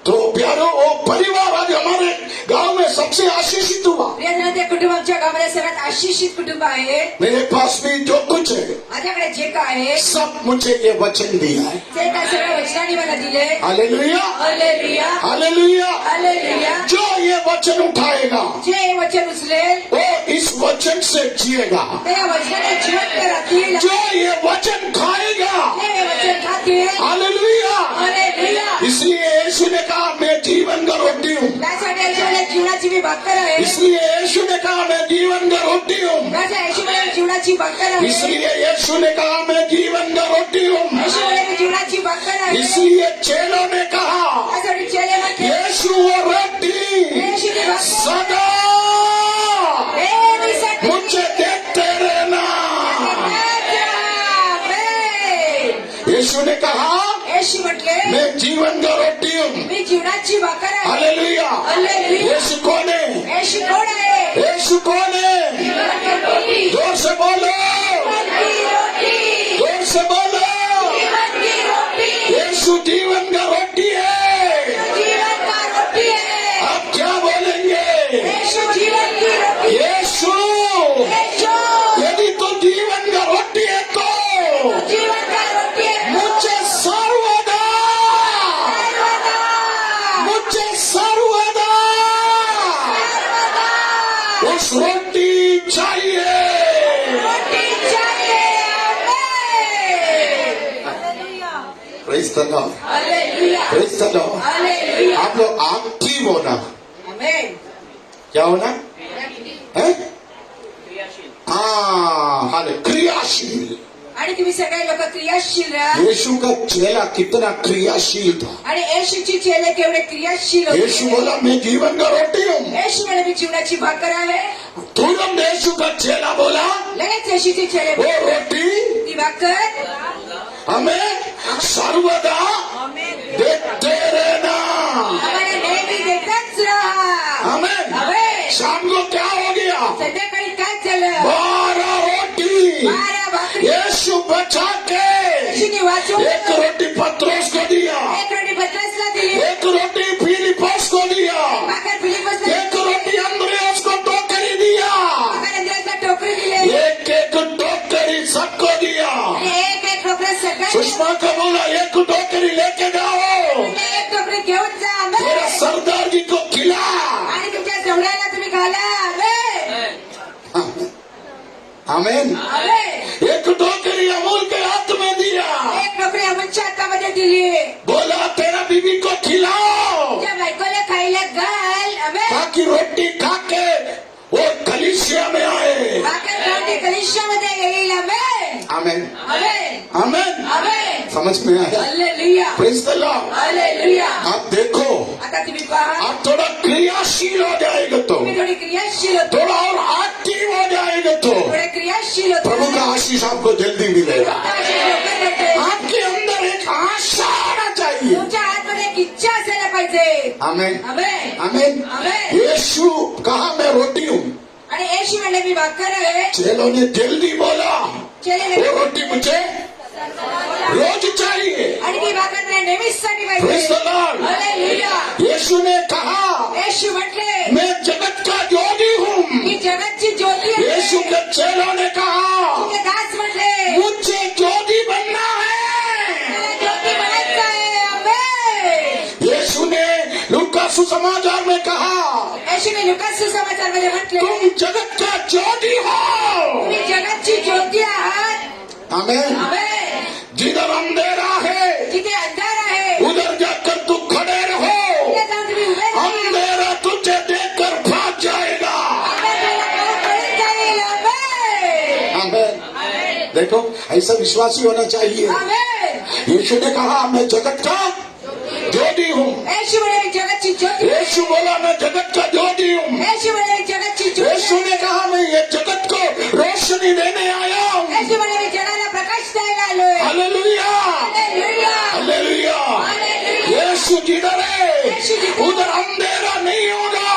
तो प्यारो, वो परिवार आज हमारे गांव में सबसे आशीषित हुआ. प्रिय ते कुटुंब आमच्या गावामध्ये सर्वात आशिषित कुटुंब आहे. मेरे पास भी जो कुछ है माझ्याकडे जे काय आहे सब मुझे ये वचन दिया है. ते काय सगळं वचनाने मला दिले. हालेलुया. हालेलुया. हालेलुया. हालेलुया. जो ये वचन उठाएगा जे हे वचन उचलेल वो इस वचन से जिएगा. ते या वचनाने जिवंत राहतील. जो ये वचन खाएगा, ते हे वचन खातील. हालेलुया. हालेलुया. इसलिए यीशु ने कहा मैं जीवन का रोटी हूँ. त्यासाठी येशूने जीवनाची मी भाकर आहे. इसलिए यीशु ने कहा मैं जीवन का रोटी हूँ. त्याच्या येशूने जीवनाची भाकर आहे. इसलिए यीशु ने कहा मैं जीवन का रोटी हूँ. येशूने मी जीवनाची भाकर आहे. इसलिए चेलों ने कहा त्यासाठी चेले म्हणते यीशु वो रोटी येशूची भाकर सदा नेहमीसाठी मुझे देखते रहना. आमेन. यीशु ने कहा येशू म्हटले मैं जीवन का रोटी हूँ. मी जीवनाची भाकर आहे. हालेलुया. हालेलुया. यीशु कौन है? येशू कोण आहे? यीशु कौन है? जीवन की रोटी. जोर से बोलो, जीवन की रोटी. जोर से बोलो. जीवन की रोटी. यीशु जीवन का रोटी है. जीवन का रोटी है. आप क्या बोलेंगे? येशू जीवन की रोटी. यीशु येशू यदि तो जीवन का रोटी है तो जीवन का रोटी है. मुझे सर्वदा, सर्वदा. मुझे सर्वदा सर्वदा. उस रोटी चाहिए. रोटी चाहिए. Praise the Lord. Hallelujah. Praise the Lord. Hallelujah. आप लोग एक्टिव होना. आमेन. क्या होना है? हाँ, हाले क्रियाशील. आणि तुम्ही सगळे लोक क्रियाशील राहा. यीशु का चेला कितना क्रियाशील था. आणि येशूची चेले केवढे क्रियाशील होते. यीशु बोला मैं जीवन का रोटी हूँ. येशू म्हणे मी जीवनाची भाकर आहे. तुरंत यीशु का चेला बोला लगेच येशूचे चेले वो बोलले, रोटी ती भाकर हमें सर्वदा देखते रहना. आम्हाला नेहमी देखतच राहा. आमेन. आमेन. शाम को क्या हो गया? संध्याकाळी काय झालं? 12 रोटी 12 भाकरी यीशु बचा के येशूने वाचून एक रोटी पत्रोस को दिया, एक रोटी पतरसला दिली. एक रोटी फिलिपस को दिया, भाकर फिलिपसला एक रोटी अंद्रयास को टोकरी दिया, भाकर अंद्रयासला टोकरी दिली. एक एक टोकरी सबको दिया. आणि एक एक टोकरी सगळ्यांनी सुषमा को बोला एक टोकरी लेके जाओ, एक टोकरी घेऊन जा. आमेन. तेरा सरदार जी को खिला. आणि तुमच्या जवळ्याला तुम्ही घाला. आमेन. आमेन. आमेन. एक टोकरी अमूल के हाथ में दिया, एक टोकरी अमनच्या हातामध्ये दिली. बोला तेरा बीबी को खिलाओ तुझ्या बायकोला खायला घाल. आमेन. ताकि रोटी खा के वो कलीसिया में आए. भाकर खाऊन ते कलिशामध्ये येईल. आमेन. आमेन. आमेन. आमेन. आमेन. समझ में आया? Hallelujah. Praise the Lord. Hallelujah. आप देखो, आता तुम्ही पहा, आप थोड़ा क्रियाशील हो जाएगा तो, तुम्ही थोडी क्रियाशील होतो. थोड़ा और एक्टिव हो जाएगा तो थोडे क्रियाशील होतो. प्रभु का आशीष आपको जल्दी मिलेगा. अशी लोकं करते. आपके अंदर एक आशा आना चाहिए. तुमच्या आतमध्ये एक इच्छा असायला पाहिजे. आमेन. आमेन. आमेन. आमेन. यीशु कहा मैं रोटी हूँ. आणि येशू म्हणले मी भाकर आहे. चेलों ने जल्दी बोला चेले वो रोटी मुझे रोज चाहिए. आणि ती भाकर मला नेहमीसाठी Praise पाहिजे. the Lord. हालेलुया. यीशु ने कहा येशू म्हटले मैं जगत का ज्योति हूँ. मी जगाची ज्योती आहे. यीशु के चेलों ने कहा तुझे दास म्हटले मुझे ज्योति बनना है. मला ज्योती बनायचं आहे. आमेन. यीशु ने लूका सुसमाचार में कहा येशूने लुकास सुसमाचारमध्ये म्हटले तुम जगत का ज्योति हो. तुम्ही जगाची ज्योती आहात. आमेन. आमेन. जिधर अंधेरा है जिथे अंधार आहे उधर जाकर तू खड़े रहो. तिथे जाऊन तुम्ही उभे राहा. अंधेरा तुझे देखकर भाग जाएगा. अंधार तुम्हाला पळून जाईल. आमेन. आमेन. देखो ऐसा विश्वासी होना चाहिए. आमेन. यीशु ने कहा मैं जगत का ज्योति हूँ। यीशु म्हणे मी जगाची ज्योती. यीशु बोला मैं जगत का ज्योति हूँ। यीशु म्हणे मी जगाची ज्योती. यीशु ने कहा मैं ये जगत को रोशनी देने आया हूँ। यीशु म्हणे मी जगाला प्रकाश द्यायला आलोय. Hallelujah, hallelujah. हालेलुया। हालेलुया. यीशु जिधर है यीशु जिधर है, उधर अंधेरा नहीं होगा।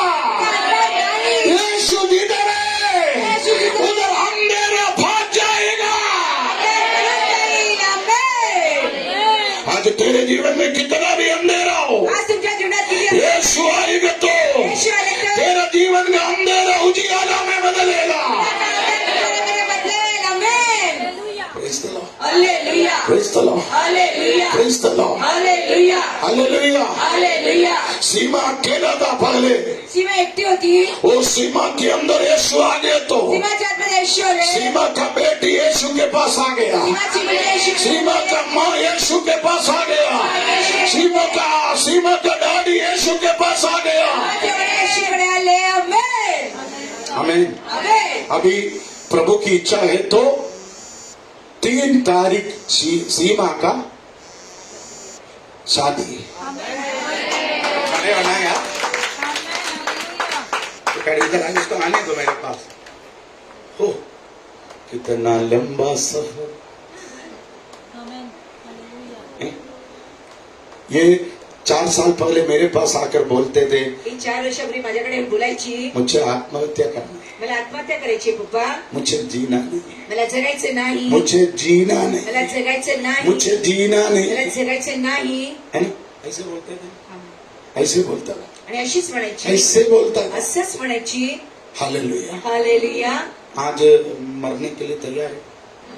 अंधकार नाही. यीशु जिधर है यीशु जिधर है, उधर अंधेरा भाग जाएगा। अंधकार नाही. आमेन. आज तेरे जीवन में कितना भी अंधेरा हो, आज तुमच्या जीवनात किती यीशु आएगा तो यीशु आले तर तेरा जीवन का अंधेरा उजियाला में बदलेगा। बदलेल. Amen. Praise the Lord. Hallelujah. Praise the Lord. Hallelujah. Praise the Lord. Hallelujah. Hallelujah. Hallelujah. Seema अकेला था पहले, सीमा एकटी होती. वो सीमा के अंदर यीशु आ गए तो सीमाच्या आतमध्ये येशू आले. सीमा का बेटी यीशु के पास आ गया। सीमाची मुलगी येशू. सीमा का माँ यीशु के पास आ गया। सीमा का डैडी यीशु के पास आ गया। येशूकडे आले. आमेन. आमीन। आमेन. अभी प्रभु की इच्छा है तो 3 तारीख सीमा का शादी अरे बनाया इधर आने इसको आने दो मेरे पास। हो कितना लंबा सफर। ये 4 साल पहले मेरे पास आकर बोलते थे ही 4 वर्षापूर्वी माझ्याकडे येऊन बोलायची, मुझे आत्महत्या करना है, मला आत्महत्या करायची पप्पा. मुझे जीना नहीं, मला जगायचं नाही. मुझे जीना नहीं, मला जगायचं नाही. मुझे जीना मला नहीं, जगायचं नाही. है ना? ऐसे बोलते थे, ऐसे बोलता था, आणि अशीच म्हणायची, ऐसे बोलता था। असंच म्हणायची. हालेलुया। हालेलुया. आज मरने के लिए तैयार है,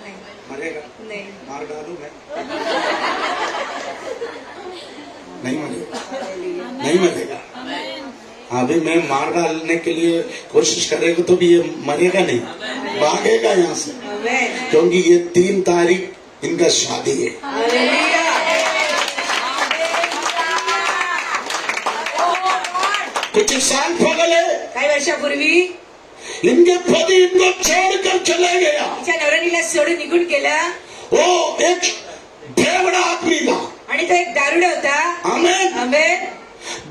नाही. मरेगा, नाही. मार डालू मैं, नहीं मरेगा, नहीं मरेगा। अभी मैं मार डालने के लिए कोशिश करेगा तो भी ये मरेगा नहीं, भागेगा यहाँ से, आमेन. क्योंकि ये 3 तारीख इनका शादी है। हालेलुया. कुछ साल पहले काही वर्षापूर्वी इनके पति इनको छोड़कर चले गया। तिच्या नवऱ्याला सोडून निघून गेला. वो एक बेवड़ा आदमी था। आणि तो एक दारुडा होता. आमीन। आमेन.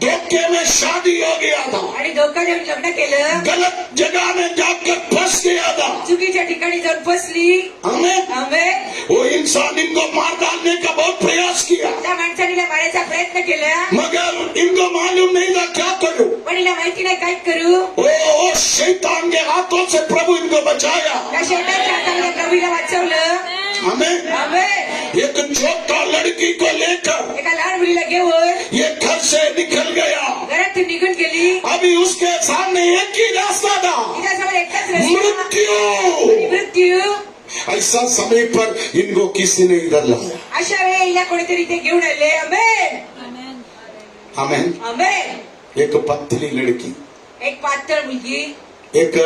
धोखे में शादी हो गया था, आणि धोका देऊन लग्न केलं. गलत जगह में जाकर फंस गया था। चुकीच्या ठिकाणी जाऊन फसली. आमीन। आमेन. वो इंसान इनको मार डालने का बहुत प्रयास किया, त्या माणसाने हिला मारायचा प्रयत्न केला. मगर इनको मालूम नहीं था क्या करूं। पण हिला माहिती नाही काय करू. ओ शैतान के हाथों से प्रभु इनको बचाया। त्या शैतानच्या हाताने प्रभूला वाचवलं. आमीन। आमेन. एक छोटा लड़की को लेकर एका लहान मुलीला घेऊन ये घर से निकल गया। घरातून निघून गेली. अभी उसके सामने एक ही रास्ता था, तिच्यासमोर एकच रस्ता. मृत्यू। मृत्यू. ऐसा समय पर इनको किसी ने इधर लाया। अशा वेळी हिला कोणीतरी ते घेऊन आले. आमेन. आमीन। आमेन. एक पतली लड़की, एक पातळ मुलगी एक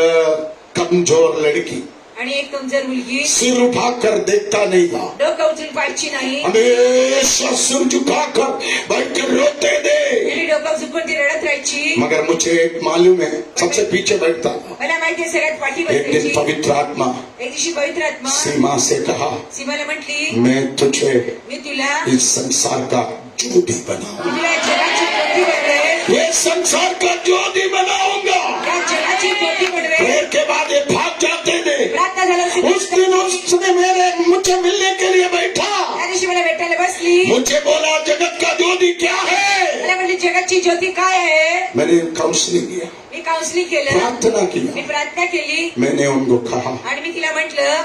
कमजोर लड़की, आणि एक कमजोर मुलगी. सिर उठाकर देखता नहीं था, डोकं उचलून पाहायची नाही. हमेशा सिर झुकाकर बैठकर रोते थे। तिने डोकं झुकून ती रडत राहायची. मगर मुझे मालूम है सबसे पीछे बैठता था। मला माहिती आहे सगळ्यात पाठी एक दिन बसायची. पवित्र आत्मा एक दिवशी पवित्र आत्मा सीमा से कहा, सीमाला म्हटली, मैं तुझे मी तुला इस संसार का ज्योति बनाऊंगा, तुला जगाची ज्योती बनवेल. ये संसार का ज्योति बनाऊंगा। या जगाची ज्योती बनवेल. फिर के बाद ये भाग जाते थे। प्रार्थना झाल्यावर उस दिन उसने मुझे मिलने के लिए बैठा, त्या दिवशी मला भेटायला बसली. मुझे बोला जगत का ज्योति क्या है। मला म्हणली जगाची ज्योती काय आहे. मैंने काउंसलिंग किया, मी काउन्सिलिंग केलं. प्रार्थना मी किया। प्रार्थना केली मैंने उनको कहा आणि मी तिला म्हटलं,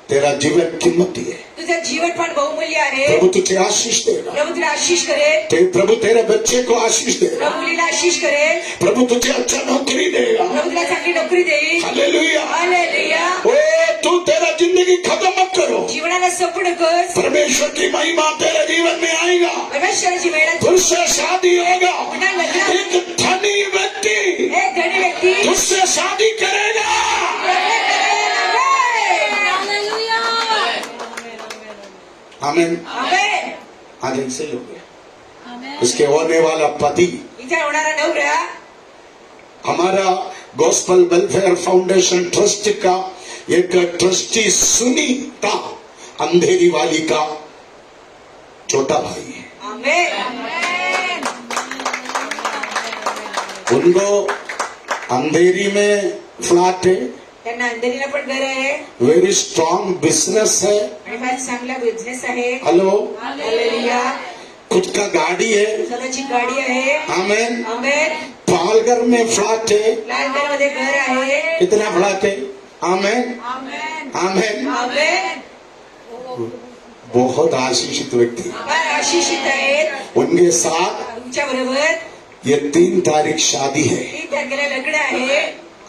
तेरा जीवन कीमती है, तुझं जीवन फार बहुमूल्य आहे. प्रभु तुझे आशीष देगा। प्रभू तुला आशीष करेल. प्रभु तेरे बच्चे को आशीष देगा। प्रभू मुलीला आशीष करेल. प्रभु तुझे अच्छा नौकरी देगा। प्रभू तुला चांगली नोकरी देईल. हालेलुया। हालेलुया. ओ तू तेरा जिंदगी खत्म मत करो, जीवनाला संपू नकोस. परमेश्वर की महिमा तेरे जीवन में आएगा, परमेश्वराची वेळ तुझसे शादी होगा। पुन्हा लग्न. एक धनी व्यक्ति एक धनी व्यक्ती तुझसे शादी करेगा। आमीन। आमेन. आज ऐसे लोग हैं। उसके होने वाला पति, इथे होणारा नवरा हमारा गॉस्पल वेलफेयर फाउंडेशन ट्रस्ट का एक ट्रस्टी सुनीता अंधेरी वाली का छोटा भाई है। आमेन. उनको अंधेरी में फ्लैट है, त्यांना अंधेरीला पण घर आहे वेरी स्ट्रॉन्ग बिजनेस है. आणि फार चांगला बिझनेस आहे. Hello, hallelujah. खुद का गाड़ी है. स्वतःची गाडी आहे. आमेन. आमेन. पालघर में फ्लैट है. लालगड मध्ये घर आहे. कितना फ्लैट है? आमेन. आमेन. आमेन. आमेन. बहुत आशीषित व्यक्ति. फार आशिषित आहेत. उनके साथ तुमच्या बरोबर ये 3 तारीख शादी है. 3 तारखेला लग्न आहे.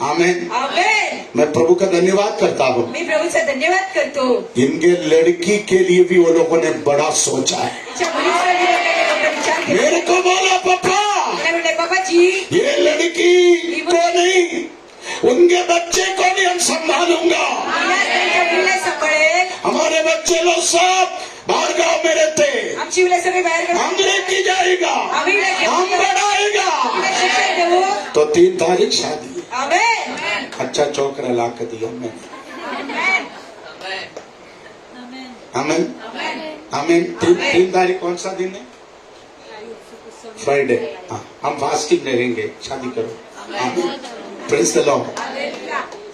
आमेन. आमेन. मैं प्रभु का धन्यवाद करता हूँ. मी प्रभूचा धन्यवाद करतो. इनके लड़की के लिए भी वो लोगों ने बड़ा सोचा है. तिच्या मुलीसाठी काही मोठा विचार केला. मेरे को बोला पापा, मला म्हणले बाबाजी ये लड़की को नहीं, उनके बच्चे को भी हम संभालूंगा. तिला त्यांच्या मुलीला सांभाळेल. हमारे बच्चे लोग सब बाहर गाँव में रहते, आमची मुलं सगळे बाहेर हम लेके जाएगा, आम्ही हिला हम घेऊन बढ़ाएगा. तिला शिक्षण देऊ. तो 3 तारीख शादी. आमेन. अच्छा चौकरा ला कर दिया मैंने. आमेन. आमेन. 3 तारीख कौन सा दिन है? फ्राइडे. हाँ, हम फास्टिंग रहेंगे. शादी करो. आमेन. Praise the Lord.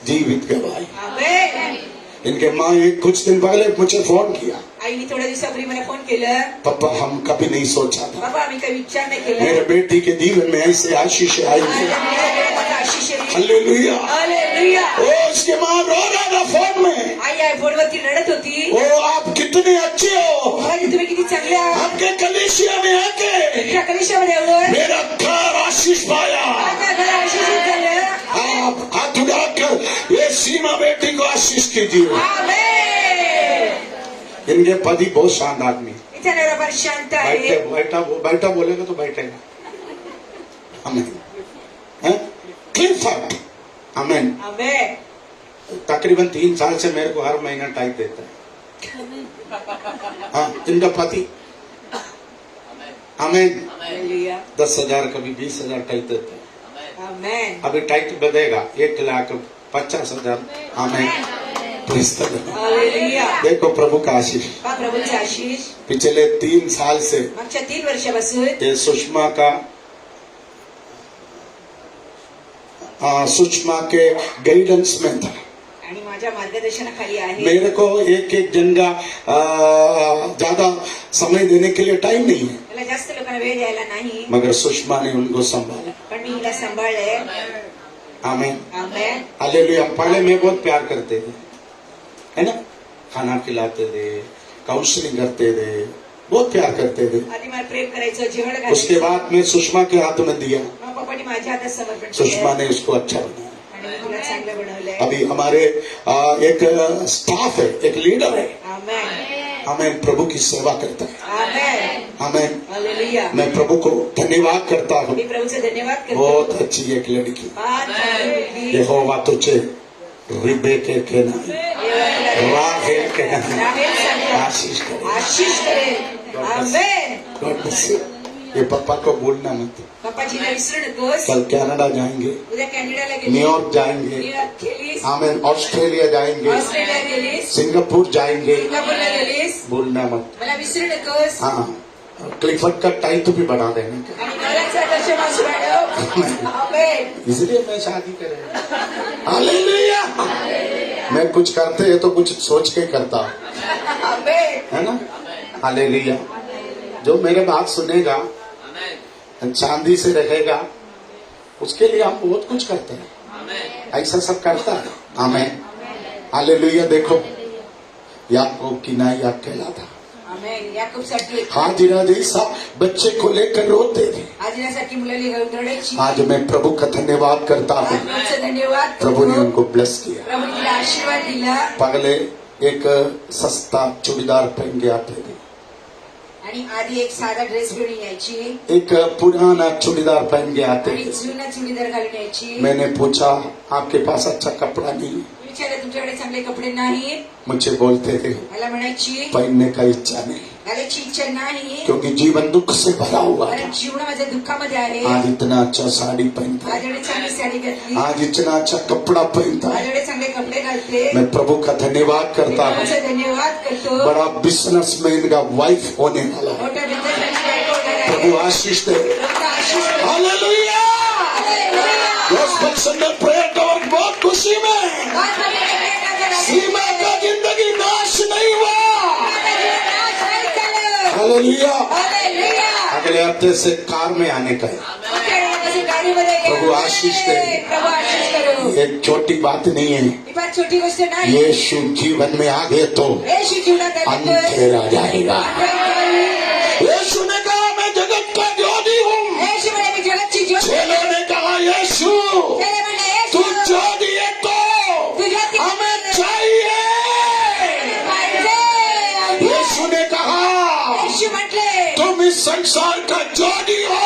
जीवित गवाही. आमेन. इनके माँ एक कुछ दिन पहले मुझे फोन किया, आईने थोड्या दिवसापूर्वी मला फोन केलं. पापा हम कभी नहीं सोचा था बाबा आम्ही काही विचार नाही केला. मेरे बेटी के जीवन में ऐसे आशीष आई. माझ्या मुलीला माझा आशिष आहे. हालेलुया. हालेलुया. ओ उसके माँ रो रहा था फोन में. आई आहे फोनवरती रडत होती. ओ आप कितने अच्छे हो, बाबाजी तुम्ही किती चांगले आहात. आपके कलीसिया में आके तुमच्या कलिशामध्ये एवढं मेरा घर आशीष पाया. माझ्या घरा आशिषित झालं. आप हाथ उठाकर ये सीमा बेटी को आशीष कीजिए. आमेन. इनके पति बहुत शांत आदमी. तिचा नवरा फार शांत आहे. बैठा बैठा बोलेगा तो बैठेगा. आमेन. क्लीन फट. आमेन. आमेन. तकरीबन 3 साल से मेरे को हर महीना टाइप देता है. हाँ, इनका पति. आमेन. हालेलुया. 10,000 कभी 20,000 टाइप देता है. आमेन. अभी टाइट बदेगा 1,50,000. Amen. Praise the Lord. Hallelujah. देखो प्रभु का आशीष. बा प्रभूचा आशिष. पिछले 3 साल से मागच्या 3 वर्षापासून ये सुषमा के गाइडेंस में था. आणि माझ्या मार्गदर्शनाखाली आहे. मेरे को एक जन का ज्यादा समय देने के लिए टाइम नहीं है, मला जास्त लोकांना वेळ द्यायला नाही. मगर सुषमा ने उनको संभाला. पण मी हिला सांभाळलंय. आमेन. आमेन. हालेलुया. पहले मैं बहुत प्यार करते थे, है ना, खाना खिलाते थे, काउंसलिंग करते थे, बहुत प्यार करते थे. आधी मला प्रेम करायचं, जेवण उसके घालायचं. बाद मैं सुषमा के हाथ में दिया. मग पप्पांनी माझ्या हातात समर्पण सुषमा केलं ने उसको अच्छा बनाया. आणि मी तुला चांगलं बनवलंय. अभी हमारे एक स्टाफ है, एक लीडर है. आमेन. हमें प्रभु की सेवा करता है. आमेन. आमेन. हालेलुया. मैं प्रभु को धन्यवाद करता हूँ. मी प्रभूचा धन्यवाद करतो. बहुत अच्छी एक लड़की. फार चांगली मुलगी. यहोवा तुझे रिबेके के नाम, राहेल के नाम राहेल सारखं आशीष करे. आशिष करेल. आमेन. God bless you. ये पापा को बोलना मत. पप्पाजीला विसरू नकोस. कल कनाडा जाएंगे, उद्या कॅनडाला गेली. न्यूयॉर्क जाएंगे, न्यूयॉर्क गेलीस. आमेन, ऑस्ट्रेलिया जाएंगे, ऑस्ट्रेलिया गेलीस. सिंगापुर जाएंगे. सिंगापूरला गेलीस. बोलना मत. मला विसरू नकोस. हाँ, क्लिफर्ड का टाइम तो भी बढ़ा देना. आणि नवऱ्याचा दर्शन वाचू वाढव. आमेन. इसलिए मैं शादी करे. हालेलुया. मैं कुछ करते हैं तो कुछ सोच के करता हूं, आमेन. है ना. हालेलुया. जो मेरे बात सुनेगा, चांदी से रहेगा, उसके लिए हम बहुत कुछ करते हैं. ऐसा सब करता है. आमेन. हालेलुया. देखो याकूब की नाई याद कहलाता. आमेन. याकूबसाठी हाजिरा जैसा बच्चे को लेकर रोते थे. आजीनासारखी मुलाली रडायची. आज मैं प्रभु का धन्यवाद करता हूँ. प्रभूचा धन्यवाद. प्रभु ने उनको ब्लेस किया. प्रभूने तिला आशीर्वाद दिला. पहले एक सस्ता चूड़ीदार पहन के आते थे, आणि आधी एक साधा ड्रेस घेऊन यायची एक पुराना चूड़ीदार पहन के आते आणि थे. जुना चुडीदार घालून यायची. मैंने पूछा आपके पास अच्छा कपड़ा नहीं है? विचारलं तुमच्याकडे चांगले कपडे नाही. मुझे बोलते थे मला म्हणायची पहनने का इच्छा नहीं, घालायची इच्छा नाही. क्योंकि जीवन दुख से भरा हुआ कारण था. जीवन माझ्या दुःखामध्ये आहे. आज इतना अच्छा साड़ी पहनता है, माझ्याकडे चांगली साडी घातली. आज इतना अच्छा कपड़ा पहनता है. माझ्याकडे चांगले कपडे घालते. मैं प्रभु का धन्यवाद करता हूँ. प्रभूचा धन्यवाद करतो. बड़ा बिजनेसमैन का वाइफ होने वाला है. मोठ्या बिझनेसमॅनची बायको प्रभु आशीष दे। प्रभु आशीष दे। Hallelujah. Hallelujah. Gospel Sunday prayer का वर्क बहुत खुशी में। बहुत बढ़िया है। सीमा का जिंदगी नाश नहीं हुआ। नाश नहीं चलो। हालेलुया। हालेलुया। अगले हफ्ते से कार में आने का है। गाडी मध्ये प्रभु आशीष दे। प्रभु आशीष करो। ये छोटी बात नहीं है। ही फार छोटी गोष्ट नाही. यीशु जीवन में आ गए तो येशू जीवनात आले तर अंधेरा जाएगा। येशू यीशु ने कहा मैं जगत का ज्योति हूँ। म्हणे मी जगाची ज्योत. चेलों ने कहा यीशु त्याला म्हणे येशू तू ज्योति है तो तुझ्या ती हमें चाहिए। पाहिजे. यीशु ने कहा येशू म्हटले तुम इस संसार का ज्योति हो।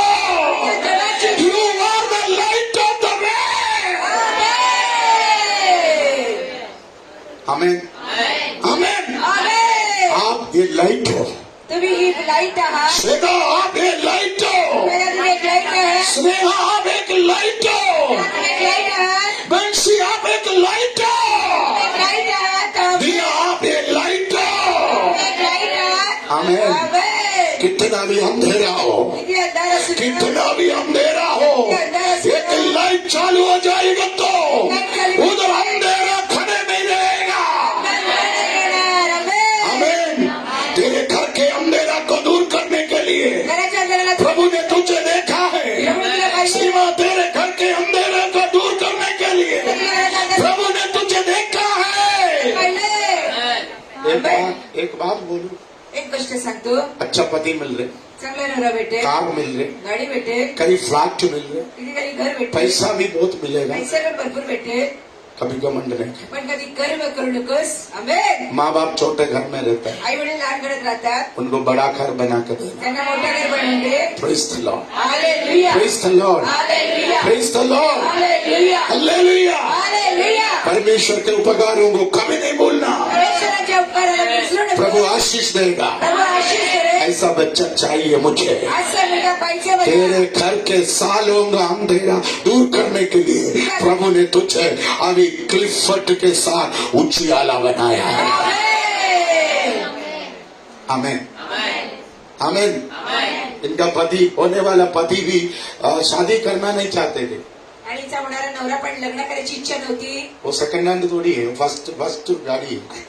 जगाची You are the light of the world. Amen. Amen. आमेन. आप ये लाइट हो। तुम्ही ही लाईट आहात. श्वेता आप एक लाइट हो। मेरा तुम्ही एक लाईट आहे. स्नेहा आप एक लाइट हो। तुम्ही एक लाईट आहात. बंसी आप एक लाइट हो। एक लाईट आहात. दिया आप एक लाइट हो। एक लाईट आहात. आमेन। आमेन. कितना भी अंधेरा हो, किती अंधार असू दे. कितना भी अंधेरा हो, एक लाइट चालू हो जाएगा तो उधर अंधेरा खड़े नहीं रहेगा। आमेन। तेरे घर के अंधेरा को दूर करने के लिए घराच्या अंधाराला प्रभु ने तुझे देखा है। सीमा तेरे घर के अंधेरे को दूर करने के लिए प्रभु ने तुझे देखा है। एक बात बोलू, एक गोष्ट सांगतो. अच्छा पति मिल रहे, चांगला नवरा भेटे, कार मिल रहे, गाडी भेटे, कहीं फ्लैट मिल रहे, किती तरी घर भेटे, पैसा भी बहुत मिलेगा। पैसे पण भरपूर भेटे. कभी घमंड नहीं कर। पण कधी कर्म करू नकोस. आमेन. माँ बाप छोटे घर में रहता है, आई वडील लहान घरात राहतात. उनको बड़ा घर बना कर दे। त्यांना मोठं घर बनवून दे. Praise the Lord, hallelujah. Praise the Lord, hallelujah. Praise the Lord, hallelujah. Hallelujah. Hallelujah. परमेश्वर के उपकारों को कभी नहीं भूलना। परमेश्वराच्या उपकाराला विसरू नको. प्रभु आशीष देगा। प्रभु आशीष करे. ऐसा बच्चा चाहिए मुझे। असा मुलगा पाहिजे मला. तेरे घर के सालों का अंधेरा दूर करने के लिए प्रभु ने तुझे अभी क्लिफर्ट के साथ उजियाला बनाया है। आमेन. आमेन। आमेन। इनका पति, होने वाला पति भी शादी करना नहीं चाहते थे। आणि हिचा होणारा नवरा पण लग्न करायची इच्छा नव्हती. वो सेकंड हैंड थोड़ी है, फर्स्ट गाड़ी है।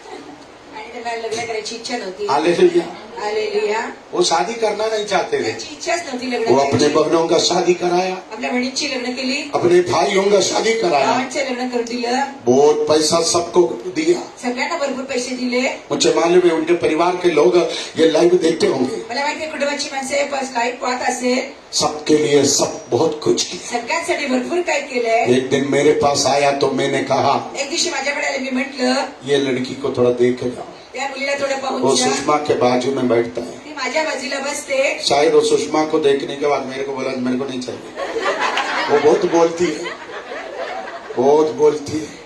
आणि त्यांना लग्न करायची इच्छा नव्हती. हालेलुया। हालेलुया. वो शादी करना नहीं चाहते थे। त्यांची इच्छाच नव्हती लग्न वो अपने करायची. बहनों का शादी कराया, आपल्या बहिणीची लग्न केली. अपने भाइयों का शादी कराया, भावांचे लग्न करून दिलं. बहुत पैसा सबको दिया। सगळ्यांना भरपूर पैसे दिले. मुझे मालूम है उनके परिवार के लोग ये लाइव देखते होंगे। मला माहिती आहे कुटुंबाची माणसे लाईव्ह पाहत असेल. सबके लिए सब बहुत कुछ किया। सगळ्यांसाठी भरपूर काय केलंय. एक दिन मेरे पास आया तो मैंने कहा एक दिवशी माझ्याकडे आले. मी म्हंटल ये लड़की को थोड़ा देख जाओ। त्या मुलीला थोडं वो पाहून जा. सुषमा के बाजू में बैठता है। ती माझ्या बाजूला बसते. शायद वो सुषमा को देखने के बाद मेरे को बोला मेरे को नहीं चाहिए। वो बहुत बोलती है, बहुत बोलती है।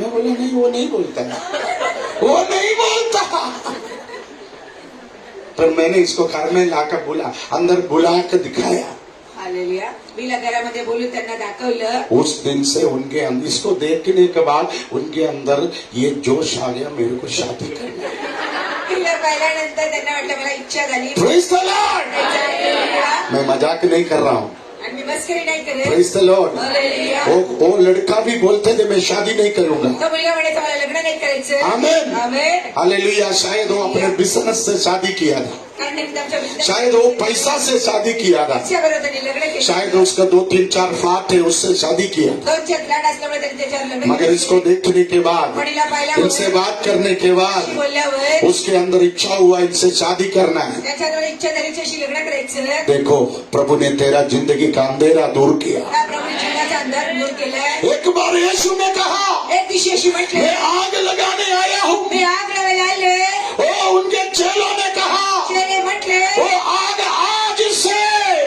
मैं बोला नहीं वो नहीं बोलता है, वो नहीं बोलता। पर मैंने इसको घर में लाकर बुला, अंदर बुला कर दिखाया। हालेलुया. मीला घरामध्ये बोलून त्यांना दाखवलं. उस दिन से उनके अंदर, इसको देखने के बाद उनके अंदर ये जोश आ गया मेरे को शादी करना है। तिला पाहिल्यानंतर त्यांना वाटलं मला इच्छा झाली. Praise the Lord. हालेलुया. मैं मजाक नहीं कर रहा हूँ। आणि मी मस्करी नाही करत. Praise the Lord. हालेलुया. वो लड़का भी बोलते थे मैं शादी नहीं करूंगा। तो मुलगा म्हणे मला लग्न नाही करायचं. आमेन। आमेन. हालेलुया। शायद वो अपने बिजनेस से शादी किया था, कारण त्यांनी आमच्या बिझनेस शायद वो पैसा से शादी किया था, बरोबर त्यांनी लग्न केलं. शायद उसका 2-3-4 फ्लैट है उससे शादी किया। दोन चार फ्लॅट असल्यामुळे त्यांनी त्याच्यावर लग्न मगर केलं. इसको देखने के बाद, मुलीला पाहिल्यावर इनसे बात करने के बाद बोलल्यावर उसके अंदर इच्छा हुआ इनसे शादी करना है। त्याच्यावर इच्छा झाली त्याची लग्न करायचं. देखो प्रभु ने तेरा जिंदगी का अंधेरा दूर किया। त्या प्रभूने जीवनाचा अंधार दूर केलाय. एक बार यीशु ने कहा एक दिवशी अशी म्हटले मैं आग लगाने आया हूँ। मी आग लावायला आले. ओ उनके चेलों ने कहा त्याने म्हटले वो आग आज से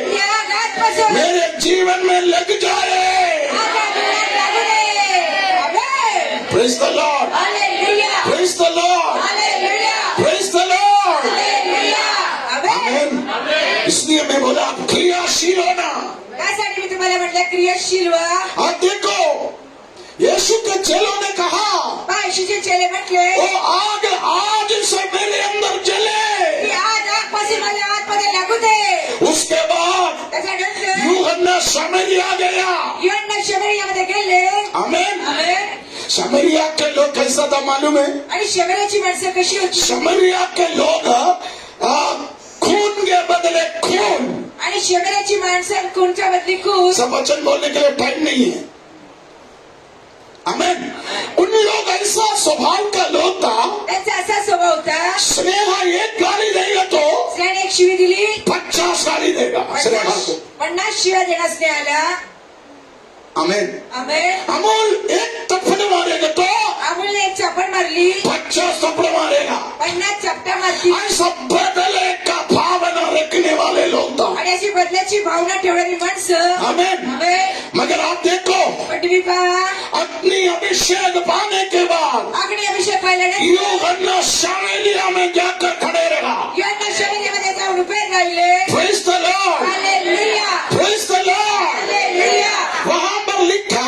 मी आग आजपासून मेरे जीवन में लग जाए। आग आग लागू दे. Amen. Praise the Lord, hallelujah. Praise the Lord, hallelujah. Praise the Lord. Hallelujah. Amen. Amen. इसलिए मैं बोला क्रियाशील होना। त्यासाठी मी तुम्हाला म्हटलं क्रियाशील व्हा. आप देखो यीशु के चेलों ने कहा येशूचे चेले म्हटले वो आग आज से मेरे अंदर जले। की आज आगपासून माझ्या आतमध्ये लागू दे. उसके बाद त्याच्यानंतर यूहन्ना समरिया गया। योहन्ना शमरियामध्ये गेले. आमेन। आमेन. समरिया के लोग कैसा था मालूम है? आणि शमरियाची माणसं कशी होती? समरिया के लोग खून के बदले खून। आणि शमरियाची माणसं खूनच्या बदली खून. सब वचन बोलने के लिए टाइम नहीं है। आमेन। उन लोग ऐसा स्वभाव का लोग था, त्यांचा असा स्वभाव होता. स्नेहा एक गाली देगा तो स्नेहाने एक शिवी दिली 50 गाली देगा स्नेहा को। 50 शिव्या देणार स्नेहाला. आमेन। आमेन. अमूल एक थप्पड़ मारेगा तो अमूलने एक चापड मारली 50 थप्पड़ मारेगा। 50 चपटा मारली. ऐसा बदले का भावना रखने वाले लोग था। आणि अशी बदल्याची भावना ठेवणारी माणसं. आमेन। आमेन. मगर आप देखो, पण तुम्ही पहा अपनी अभिषेक पाने के बाद अग्नी अभिषेक पाहिल्याने यूहन्ना शामेलिया में जाकर खड़े रहा। योहन्ना शमरियामध्ये जाऊन उभे राहिले. Praise the Lord, hallelujah. Praise the Lord. Hallelujah. वहां पर लिखा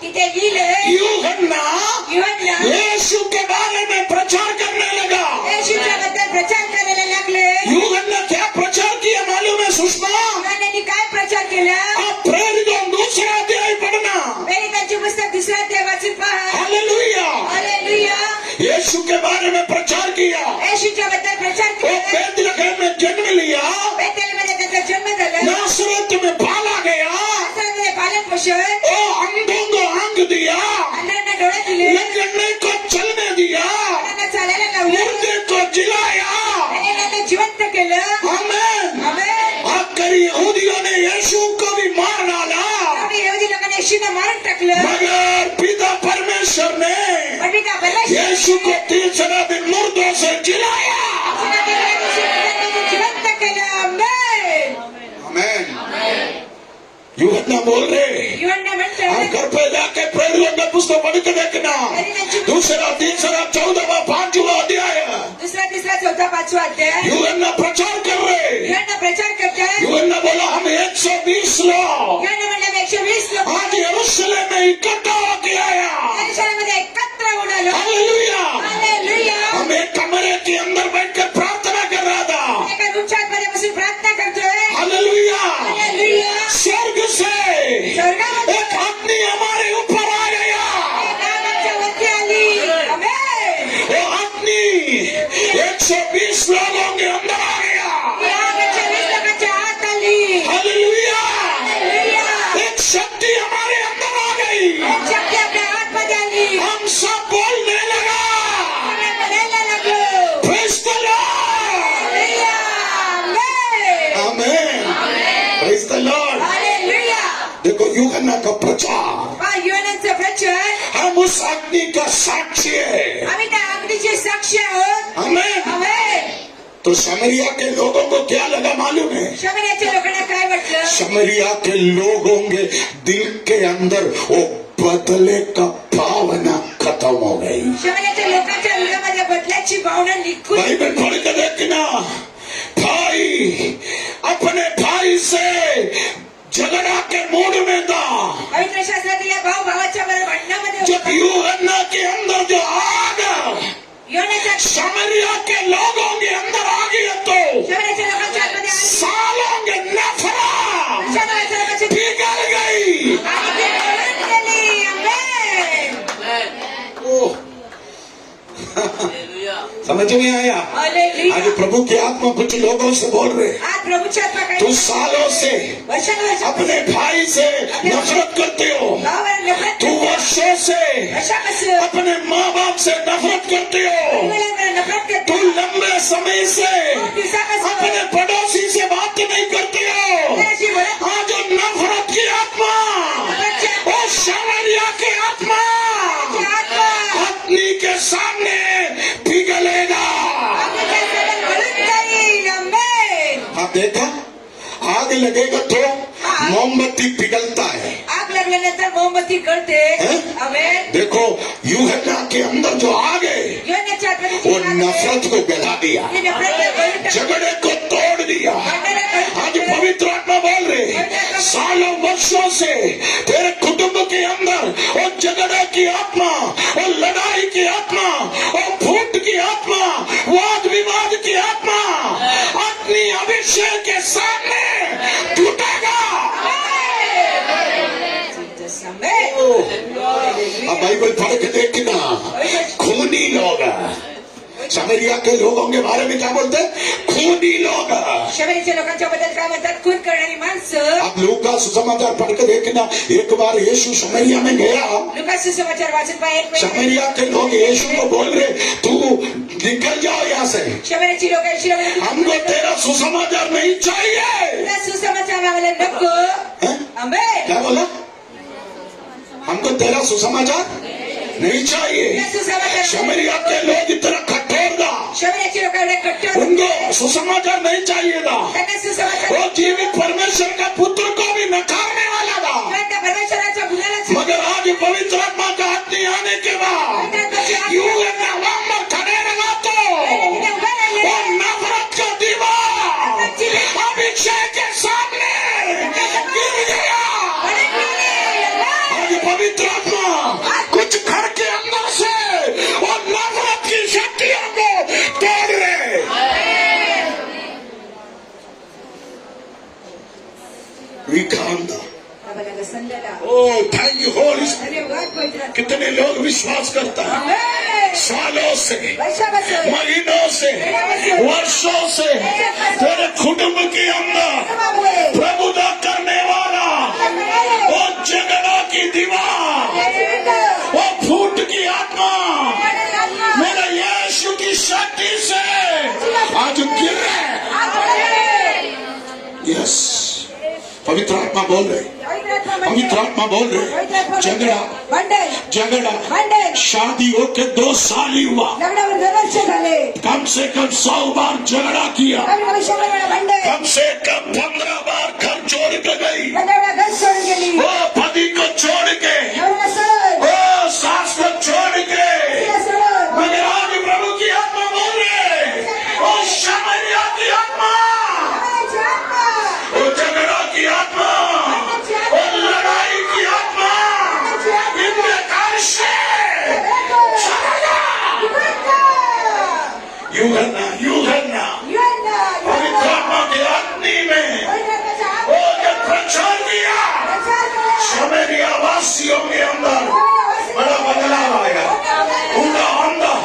तिथे लिहिले यूहन्ना योहन्ना यीशु के बारे में प्रचार करने लगा। येशूच्या बद्दल प्रचार करायला लागले. यूहन्ना क्या प्रचार किया मालूम है सुषमा? योहन्नाने काय प्रचार केला? आप प्रेरितों दूसरा अध्याय पढ़ना। प्रेरितांचे पुस्तक 2 अध्याय वाचून पहा. हालेलुया। हालेलुया. यीशु के बारे में प्रचार किया। येशूच्या बद्दल प्रचार वो केला. बेथलेहम में जन्म लिया, बेथलेहममध्ये त्याचा जन्म झाला. नासरत में पाला गया, नासरतमध्ये पालन पोषण. वो अंधों को आंख दिया, अंधांना डोळे दिले. लंगड़े को चलने दिया, अंधांना चालायला लावले. मुर्दे को जिलाया। मेलेल्यांना जिवंत केलं. आमेन। आमेन. आखिर यहूदियों ने यीशु को भी मार डाला, आणि यहूदी लोकांनी येशूला मारून टाकलं. मगर पिता परमेश्वर ने पण पिता परमेश्वर यीशु को 3 दिन मुर्दों से जिलाया। जिवंत केलं. आमेन. आमेन। यूहन्ना बोल रहे, योहन्ना आप म्हणतात घर पे जाके प्रेरितों का पुस्तक पढ़ के देखना। 2, 3, 14, 5वां अध्याय। 2, 3, 14, 5वां अध्याय. यूहन्ना प्रचार कर रहे। योहन्ना प्रचार करतात. यूहन्ना बोला हम 120 लोग योहन्ना म्हणलं 120 लोक आज यरूशलेम में इकट्ठा होके आया। यरूशलेममध्ये एकत्र होऊन आलो. हालेलुया। हालेलुया. हम एक कमरे के अंदर बैठकर प्रार्थना कर रहा था। एका रूमच्या आतमध्ये बसून प्रार्थना करतोय. हालेलुया। हालेलुया. स्वर्ग से स्वर्गामध्ये एक अग्नि हमारे ऊपर आ गया। नावाच्या वरती आली. आमेन. वो अग्नि 120 लोगों के अंदर आ गया। या 120 लोकांच्या आत आली. हालेलुया। हालेलुया. एक शक्ति हमारे अंदर आ गई। एक शक्ती आपल्या आतमध्ये आली. हम सब बोलने लगा। सगळे म्हणायला लागलो. Praise the Lord. Hallelujah. Amen. Amen. Praise the Lord. Hallelujah. देखो यूहन्ना का प्रचार, पहा योहन्नाचा प्रचार. हम उस अग्नि का साक्षी है। आम्ही त्या अग्नीचे साक्षी आहोत. आमेन। आमेन. तो समरिया के लोगों को क्या लगा मालूम है? शमरियाच्या लोकांना काय वाटलं? समरिया के लोगों के दिल के अंदर वो बदले का भावना खत्म हो गई। शमरियाच्या लोकांच्या हृदयामध्ये बदल्याची भावना निघून बाइबल पढ़ के देखना, भाई अपने भाई से झगड़ा के मूड में था। पवित्र शास्त्रातल्या भाऊ भावाच्या बरोबर भांडणामध्ये जब यूहन्ना के अंदर जो आग योहन्नाच्या समरिया के लोगों के अंदर आ गया तो शमरियाच्या लोकांच्या आतमध्ये आली. सालों के नफरत शमरियाच्या लोकांची पिघल गई। आणि ती पळून गेली. आमेन. ओह, समझ में आया? हालेलुया. आज प्रभु की आत्मा कुछ लोगों से बोल रहे, आज प्रभूची आत्मा काय तू सालों से वर्षानुवर्ष अपने भाई से नफरत करते हो, भावाला नफरत तू वर्षों से वर्षापासून अपने माँ बाप से नफरत करते हो, मुलांना नफरत तू करतो. लंबे समय से अपने पड़ोसी से बात नहीं करते हो। मुलाशी बोलत आज जो नफरत की आत्मा, वो समरिया की आत्मा अग्नि के सामने पिघलेगा। आप देखा, आग लगेगा तो मोमबत्ती पिघलता है। आग लागल्यानंतर मोमबत्ती कळते. हैं? आमेन. देखो यूहन्ना के अंदर जो आग है योहन्नाच्या आतमध्ये जी वो आग आहे, नफरत को गला दिया, ती नफरत कळून टाकते. झगड़े को तोड़ दिया। भांडणाला कळून आज टाकते. पवित्र आत्मा बोल रहे, सालों वर्षों से तेरे कुटुंब के अंदर वो झगड़े की आत्मा, वो लड़ाई की आत्मा के सामने टूटेगा। अब बाइबल पढ़ के देखना, खूनी लोग, समरिया के लोगों के बारे में क्या बोलते हैं? खूनी लोग। शमरीच्या लोकांच्या बद्दल काय म्हणतात? खून करणारी माणसं. अब लूका सुसमाचार पढ़ के देखना, एक बार यीशु समरिया में गया। लूका सुसमाचार वाचन पहा. एक मिनिट. समरिया के लोग यीशु को बोल रहे, तू निकल जाओ यहाँ से, शमरीची लोक यीशूला हमको तेरा सुसमाचार नहीं चाहिए। तुला सुसमाचार आम्हाला नको. हैं? आंबे. क्या बोला? हमको तेरा सुसमाचार नहीं चाहिए। तुला सुसमाचार. समरिया के लोग इतना कठोर था, शमरीची लोक एवढे कट्टर. उनको सुसमाचार नहीं चाहिए था। त्यांना सुसमाचार. वो जीवित परमेश्वर का पुत्र को भी नकारने वाला था। त्यांना परमेश्वराच्या गुणाला मगर आज पवित्र आत्मा का हाथी आने के बाद यूं नवंबर खड़े रहा तो वो नफरत का दीवार अभिषेक के सामने गिर गया। आज पवित्र आत्मा कुछ घर के अंदर से वो नफरत की शक्तियों को तोड़ रहे। विकांत ओ थैंक यू होली स्पिरिट। कितने लोग विश्वास करता है? सालों से, महीनों से, वर्षों से तेरे कुटुंब के अंदर प्रभुता करने वाला वो झगड़ा की दीवार, वो फूट की आत्मा मेरे यीशु की शक्ति से आज गिर रहे। यस, पवित्र आत्मा बोल रहे, पवित्र आत्मा बोल रहे। झगड़ा शादी होके 2 साल ही हुआ, लग्नावर 2 वर्ष झाले. कम से कम 100 बार झगड़ा किया, कमी 100 वेळा भांडण. कम से कम 15 बार घर छोड़ के गई, 15 वेळा घर सोडून गेली. वो पति को छोड़ के, नवऱ्याला सोडून. वो सास को छोड़ के। तिला सोडून. मगर आज प्रभु की आत्मा बोल रहे, वो शमरिया की आत्मा, नवऱ्याची आत्मा. वो झगड़ा की आत्मा, वो लड़ाई की आत्मा इनके घर से चला जा। यूं करना पवित्र आत्मा के अग्नि में वो जब प्रचार किया, शमरिया वासियों के अंदर बड़ा बदलाव आएगा। उनका अंदर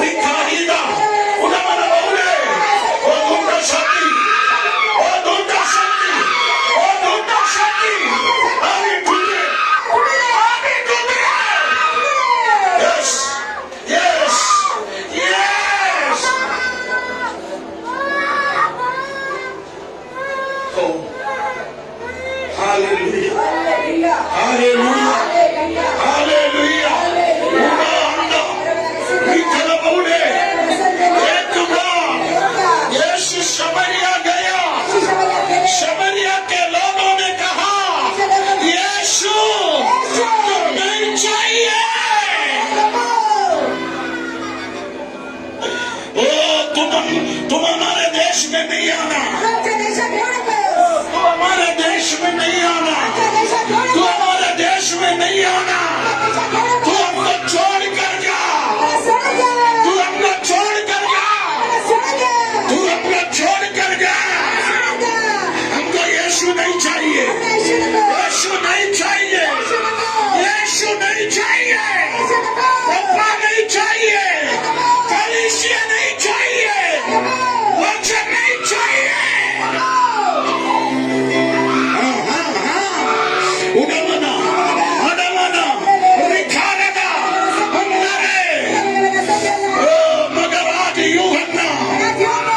रिखारीदा उनका मन बोले, वो दुर्गा शक्ति, वो दुर्गा शक्ति, वो दुर्गा शक्ति अभी टूटे, अभी टूटे। Yes yes yes. Oh hallelujah hallelujah hallelujah. उनका अंदर रिखा बोले, एक बार यीशु शमरिया गया, शमरिया के लोगों ने कहा, यीशु तुम नहीं चाहिए। ओ तुम हमारे देश में नहीं आना, तुम हमारे देश में नहीं आना, तू हमारे देश में नहीं आना, तू हमको छोड़ कर जा, तू हमको छोड़ कर जा, तू हमको छोड़ कर जा। हमको यीशु नहीं चाहिए, यीशु नहीं चाहिए, यीशु नहीं चाहिए, पप्पा नहीं चाहिए, कलीसिया नहीं चाहिए, वचन नहीं चाहिए। उड़मना रिखारेगा अंदरे। मगर आज यूहन्ना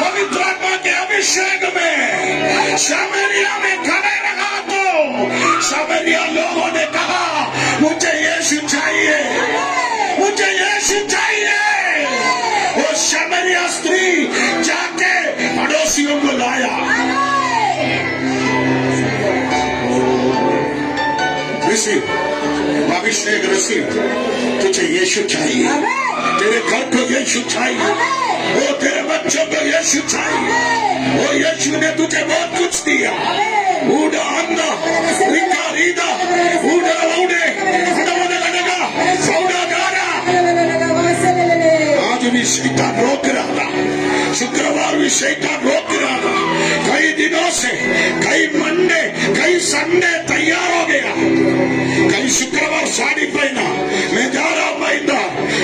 पवित्र आत्मा के अभिषेक में शमरिया में खड़े रहा तो शमरिया लोगों ने कहा, मुझे यीशु चाहिए, मुझे यीशु चाहिए। वो शमरिया स्त्री जाके पड़ोसियों को लाया। रिसीव अभिषेक, रिसीव। तुझे यीशु चाहिए, तेरे घर को यीशु चाहिए, वो तेरे बच्चों को यीशु चाहिए। वो यीशु ने तुझे बहुत कुछ दिया। ऊड़ा अंधा, रिका रीदा, ऊड़ा लौड़े, उड़ा लगेगा, सौदा गारा। आज भी शैतान रोक रहा था, शुक्रवार भी शैतान रोक रहा था, कई दिनों कई संडे तैयार हो गया, कई शुक्रवार साड़ी पहना, मैं जा रहा हूं महिंदा,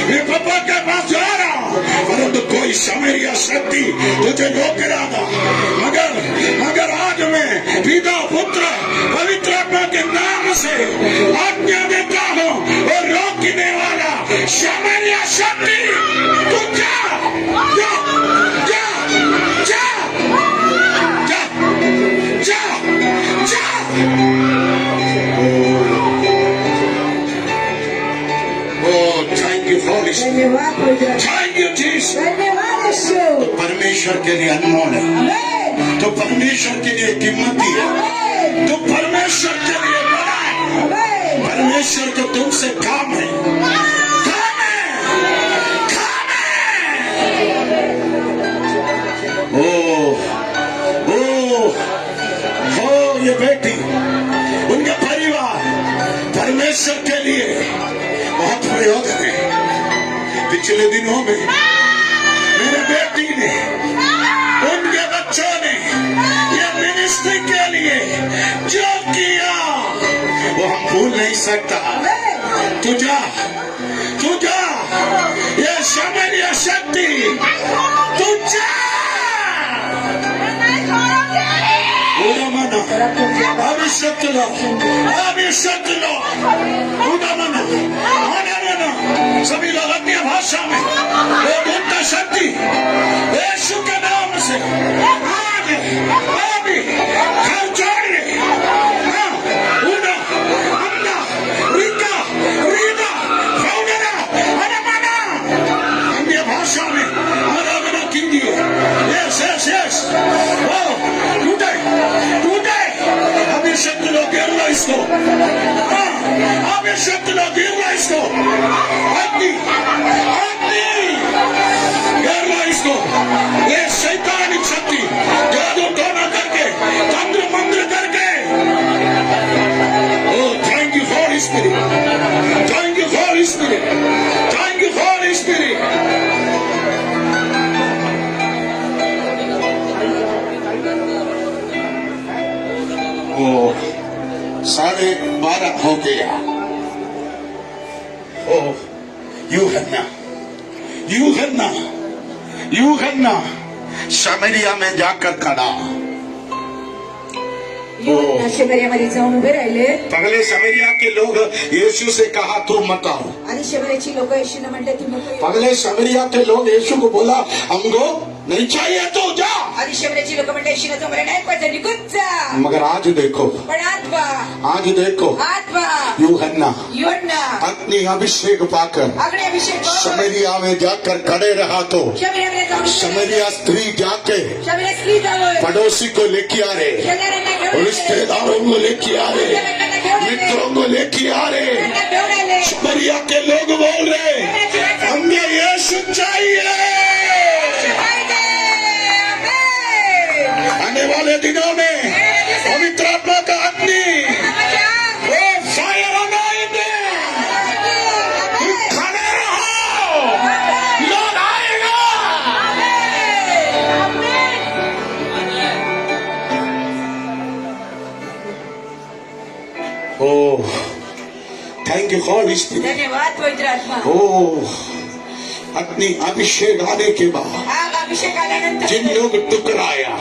मैं पापा के पास जा रहा हूं, परंतु कोई सामरिया शक्ति तुझे रोक रहा था। मगर आज मैं पिता पुत्र पवित्र आत्मा के नाम से आज्ञा देता हूं और रोकने वाला सामरिया शक्ति तू जा जा जा जा जा जा जा। Oh, thank you, Holy Spirit. धन्यवाद पवित्र आत्मा। Thank you, Jesus. धन्यवाद यीशु। परमेश्वर के लिए अनमोल है, आमेन। तो परमेश्वर के लिए कीमती है, आमेन। तो परमेश्वर के लिए बड़ा है। आमेन। परमेश्वर को तुमसे काम है, काम है, काम है। ओ ये बेटी, उनका परिवार परमेश्वर के लिए बहुत प्रयोजन है। पिछले दिनों में मेरे बेटी ने, उनके बच्चों ने ये मिनिस्ट्री के लिए जो किया वो हम भूल नहीं सकता। तुझा ये सामरिया शक्ति तुझा अभिषेक लो, अभिषेक लो, सभी लोग अपनी भाषा में वो उनका शक्ति यीशु के नाम से आज अभी घर छोड़िए। उना अन्ना रिका रीना फौगना अनमना अन्य भाषा में आराधना कीजिए। यस ओ टूटे अभिषेक लो, गिरला इसको, अभिषेक लो, गिरला इसको, गिरला इसको। ये शैतानिक शक्ति जादू टोना करके, तंत्र मंत्र करके। Oh, thank you Holy Spirit, thank you Holy Spirit, thank you Holy Spirit। ओ 12:30 हो गया। ओ यूहन्ना सामरिया में जाकर खड़ा। शमरियामध्ये जाऊन उभे राहिले पगले सामरिया के लोग यीशु से कहा तू मत आओ। आणि शमरियाची लोक येशूने म्हटले तू नको येऊ. पगले सामरिया के लोग यीशु को बोला हमको नहीं चाहिए तू जा। आणि शमरियाची लोक म्हटले येशूने तुम्हाला नाही पाहिजे, निघून जा. मगर आज देखो पण आत्मा यूहन्ना योना अपनी अभिषेक पाकर अग्नि अभिषेक सामरिया में जाकर खड़े रहा तो शमरियामध्ये जाऊन सामरिया स्त्री जाके शमरिया स्त्री जावं पड़ोसी को लेके आ रहे, शेजाऱ्यांना घेऊन रिश्तेदारों को लेके आ रहे, मित्रों को लेके आ रहे। घेऊन आले. सामरिया के लोग बोल रहे हमें यीशु चाहिए। आने वाले दिनों में पवित्र आत्मा का अग्नि वो फायर बनाएंगे। खड़े रहो, लोग आएगा। Oh thank you holy spirit. धन्यवाद पवित्र आत्मा. ओह अपनी अभिषेक आने के बाद आग अभिषेक आल्यानंतर जिन लोग टुकराया,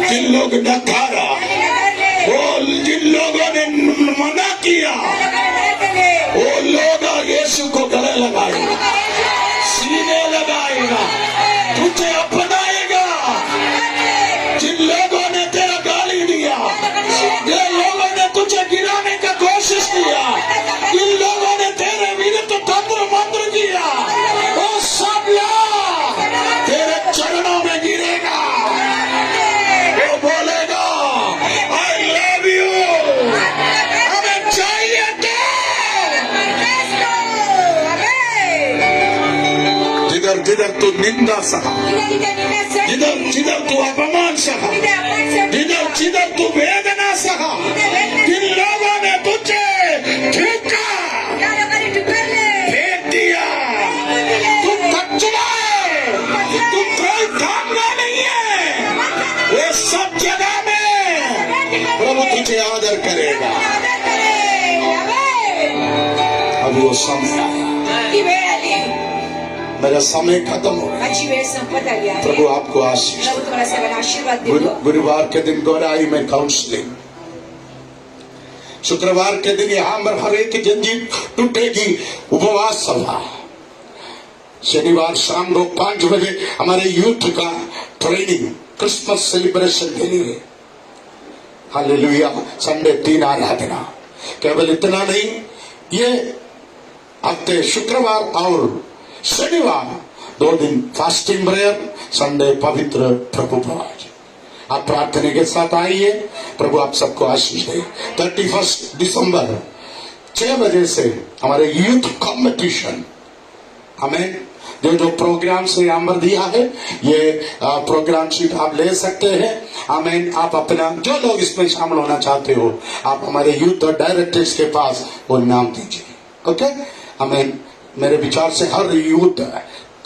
जिन लोग नकारा, वो जिन लोगों ने मना किया, वो लोग यीशु को गले लगाएगा, सीने लगाएगा, तुझे अपनाएगा। जिन लोगों ने तेरा गाली दिया, जिन लोगों ने तुझे गिराने का कोशिश किया, जिन लोगों ने तेरे विरुद्ध तंत्र मंत्र किया, वो सब लोग तेरे चरणों में गिरेगा। वो बोलेगा आई लव यू, हमें चाहिए तो। जिधर जिधर तू निंदा सहा, जिधर जिधर तू अपमान सहा, जिधर जिधर तू वेदना सहा, जिन लोगों ने तुझे ठुका फेंक दिया, तुम कचरा है, तुम कोई कामना नहीं है, वो सब जगह में प्रभु मुझे आदर करेगा। आदर करेल. आमेन. अब वो समय आया, ती वेळ आली, मेरा समय खत्म हो गया। माझी वेळ संपत आली आहे. प्रभु आपको आशीष प्रभू तुम्हाला सगळ्यांना आशीर्वाद दे। देतो. गुरुवार के दिन गौराई में काउंसलिंग, शुक्रवार के दिन यहाँ हर एक जंजीर टूटेगी, उपवास सभा। शनिवार शाम को 5 बजे हमारे यूथ का ट्रेनिंग, क्रिसमस सेलिब्रेशन के लिए। हालेलुया। संडे 3 आराधना। केवल इतना नहीं, ये हफ्ते शुक्रवार और शनिवार 2 दिन फास्टिंग प्रेयर, संडे पवित्र प्रभु भोज। आप प्रार्थना के साथ आइए, प्रभु आप सबको आशीष दे। 31 दिसंबर 6 बजे से हमारे यूथ कॉम्पिटिशन, हमें जो प्रोग्राम से नंबर दिया है, ये प्रोग्राम शीट आप ले सकते हैं। आमीन। आप अपना, जो लोग इसमें शामिल होना चाहते हो, आप हमारे यूथ और डायरेक्टर्स के पास वो नाम दीजिए। ओके। आमीन। मेरे विचार से हर यूथ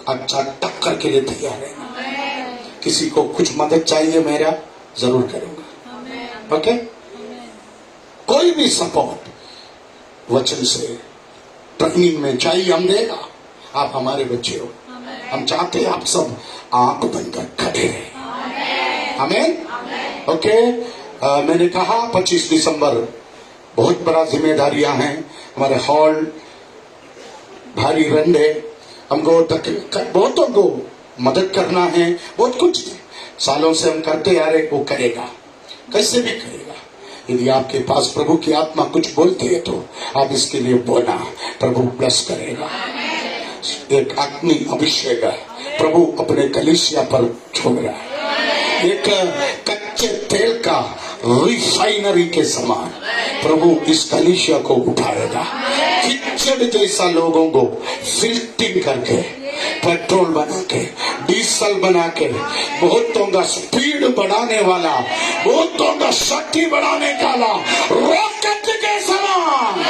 अच्छा टक्कर के लिए तैयार है। किसी को कुछ मदद चाहिए, मेरा जरूर करूंगा। ओके। कोई भी सपोर्ट वचन से ट्रेनिंग में चाहिए, हम देगा। आप हमारे बच्चे हो, हम चाहते हैं आप सब आंख बनकर खड़े रहे। आमीन। ओके। मैंने कहा 25 दिसंबर बहुत बड़ा जिम्मेदारियां हैं। हमारे हॉल भारी रंडे, हमको बहुतों को मदद करना है, बहुत कुछ सालों से हम करते आ रहे, वो करेगा, कैसे भी करेगा। यदि आपके पास प्रभु की आत्मा कुछ बोलती है तो आप इसके लिए बोलना, प्रभु ब्लेस करेगा। एक अग्नि अभिषेक है, प्रभु अपने कलीसिया पर छोड़ रहा है। एक कच्चे तेल का रिफाइनरी के समान प्रभु इस कलीसिया को उठाएगा। कीचड़ जैसा लोगों को फिल्टिंग करके, पेट्रोल बना के, डीजल बना के, बहुतों का स्पीड बढ़ाने वाला, बहुतों का शक्ति बढ़ाने वाला, रॉकेट के समान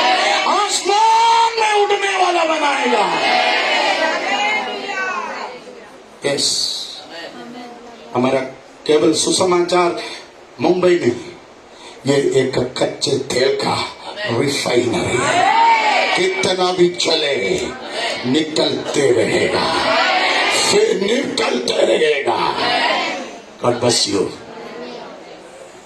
आसमान में उड़ने वाला बनाएगा। यस। हमारा केवल सुसमाचार मुंबई में, ये एक कच्चे तेल का रिफाइनरी है। कितना भी चले निकलते रहेगा, फिर निकलते रहेगा। God bless you.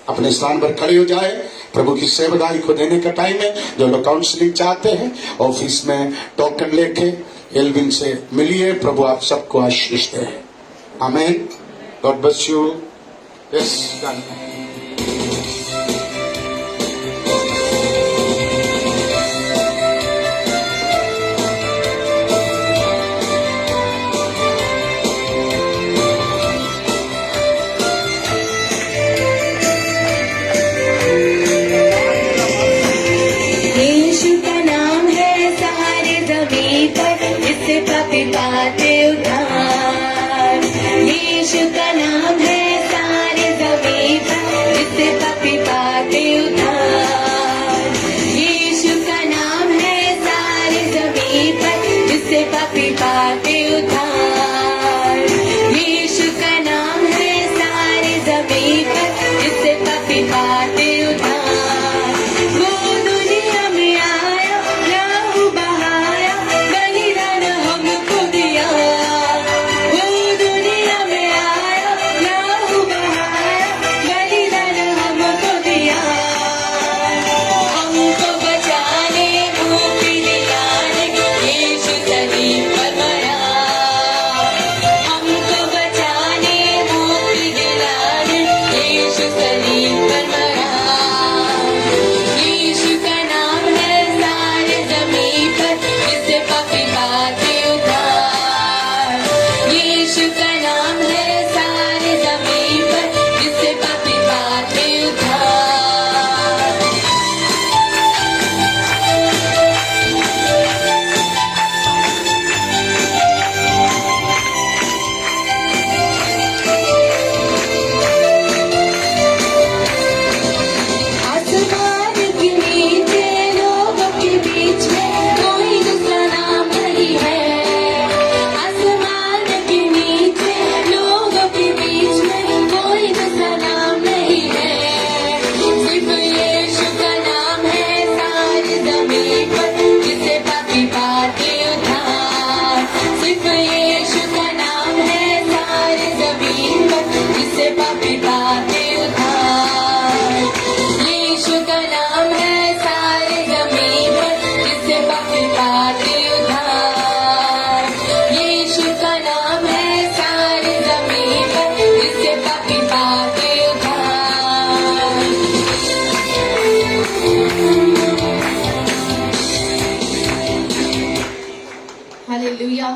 अपने स्थान पर खड़े हो जाए। प्रभु की सेवकाई को देने का टाइम है। जो लोग काउंसलिंग चाहते हैं, ऑफिस में टोकन लेके एल्विन से मिलिए। प्रभु आप सबको आशीष दे। आमीन। God bless you. यस। यीशु का नाम है सारे जमीन पर, इससे पापी पाते उद्धार। यीशु का नाम है सारे जमीन पर, इससे पापी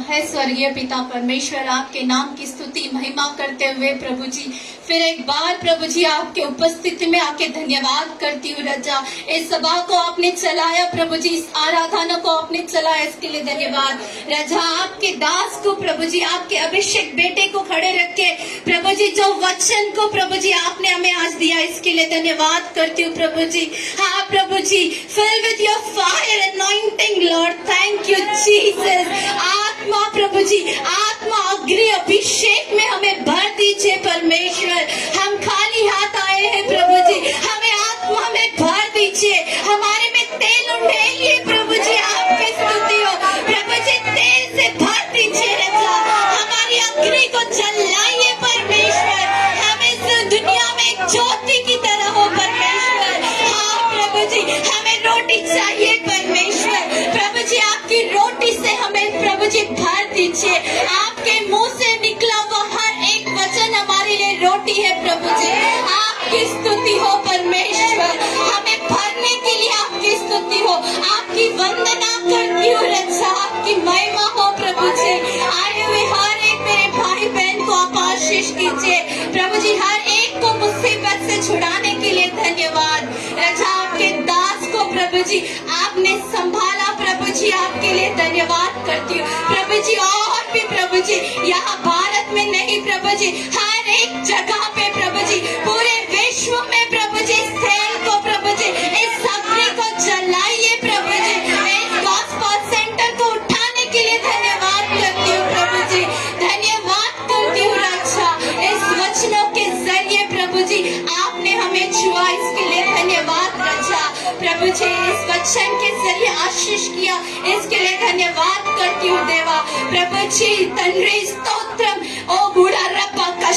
है स्वर्गीय पिता परमेश्वर, आपके नाम की स्तुति महिमा करते हुए प्रभु जी फिर एक बार प्रभु जी आपके उपस्थिति में आके धन्यवाद करती हूँ राजा। इस सभा को आपने चलाया प्रभु जी, इस आराधना को आपने चलाया, इसके लिए धन्यवाद राजा। आपके दास को प्रभु जी, आपके अभिषेक बेटे को खड़े रख के प्रभु जी जो वचन को प्रभु जी आपने हमें आज दिया, इसके लिए धन्यवाद करती हूँ प्रभु जी। हाँ प्रभु जी, fill with your fire anointing Lord, thank you Jesus. आत्मा प्रभु जी, आत्मा अग्नि अभिषेक में हमें भर दीजिए परमेश्वर। हम खाली हाथ आए हैं प्रभु जी, हमें आत्मा में भर दीजिए, हमारे में तेल उंडेलिए प्रभु जी, आपकी स्तुति हो प्रभु जी, तेल से भर दीजिए राजा, हमारी अग्नि को जलाइए परमेश्वर, हम इस दुनिया में एक ज्योति की तरह हो परमेश्वर। हाँ प्रभु जी, हमें रोटी चाहिए परमेश्वर, प्रभु जी आपकी रोटी से हमें प्रभु जी भर दीजिए, आपके मुंह से निकला हुआ हर एक वचन हमारे लिए रोटी है प्रभु जी, आपकी स्तुति हो परमेश्वर, हमें भरने के लिए आपकी स्तुति हो, आपकी वंदना करती हूँ रक्षा, आपकी महिमा हो प्रभु जी। आए हुए हर एक मेरे भाई बहन को आप आशीष कीजिए प्रभु जी, हर एक को मुसीबत से छुड़ाने के लिए धन्यवाद रक्षा। आपके दास को प्रभु जी आपने संभाला प्रभु जी, आपके लिए धन्यवाद करती हूँ प्रभु जी। और भी प्रभु जी, यहाँ भारत में नहीं प्रभु जी, हर एक जगह पे प्रभु जी, पूरे विश्व में प्रभु जी, इस तेल को प्रभु जी, इस अग्नि को जलाइए प्रभु जी, इस गॉस्पेल सेंटर को उठाने के लिए धन्यवाद करती हूँ प्रभु जी, धन्यवाद करती हूँ रक्षा। इस वचनों के जरिए प्रभु जी आपने हमें छुआ, इसके लिए धन्यवाद रक्षा प्रभु जी। इस वचन के जरिए आशीष किया, इसके लिए धन्यवाद करती हूँ देवा प्रभु जी। तन्रे स्तोत्रम ओ बूढ़ा रब्बा का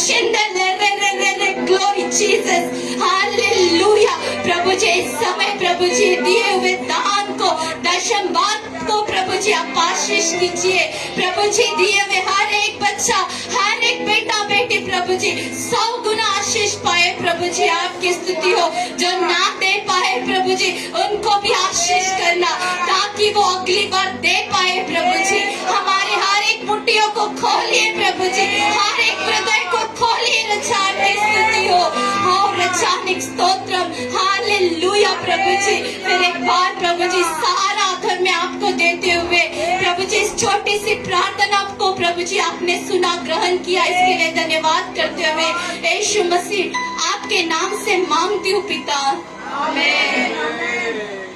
ग्लोरी जीसस, हालेलुया प्रभु जी। इस समय प्रभु जी दिए हुए दान को, दशम भाग को प्रभु जी आप आशीष कीजिए प्रभु जी, दिए हुए हर एक बच्चा, हर एक बेटा बेटी प्रभु जी 100 गुना आशीष पाए प्रभु जी, आपकी स्तुति हो। जो ना दे पाए प्रभु जी, उनको भी आशीष करना ताकि वो अगली बार दे पाए प्रभु जी। हमारे हर एक मुट्ठियों को खोलिए प्रभु जी, हर एक हृदय को खोलिए रक्षा, आपकी स्तुति हो रचानिक स्तोत्रम, हालेलुया प्रभु जी। फिर एक बार प्रभु जी सारा आदर में आपको देते हुए प्रभु जी, इस छोटी सी प्रार्थना को प्रभु जी आपने सुना, ग्रहण किया, इसके लिए धन्यवाद करते हुए यीशु मसीह आपके नाम से मांगती हूँ पिता, आमीन।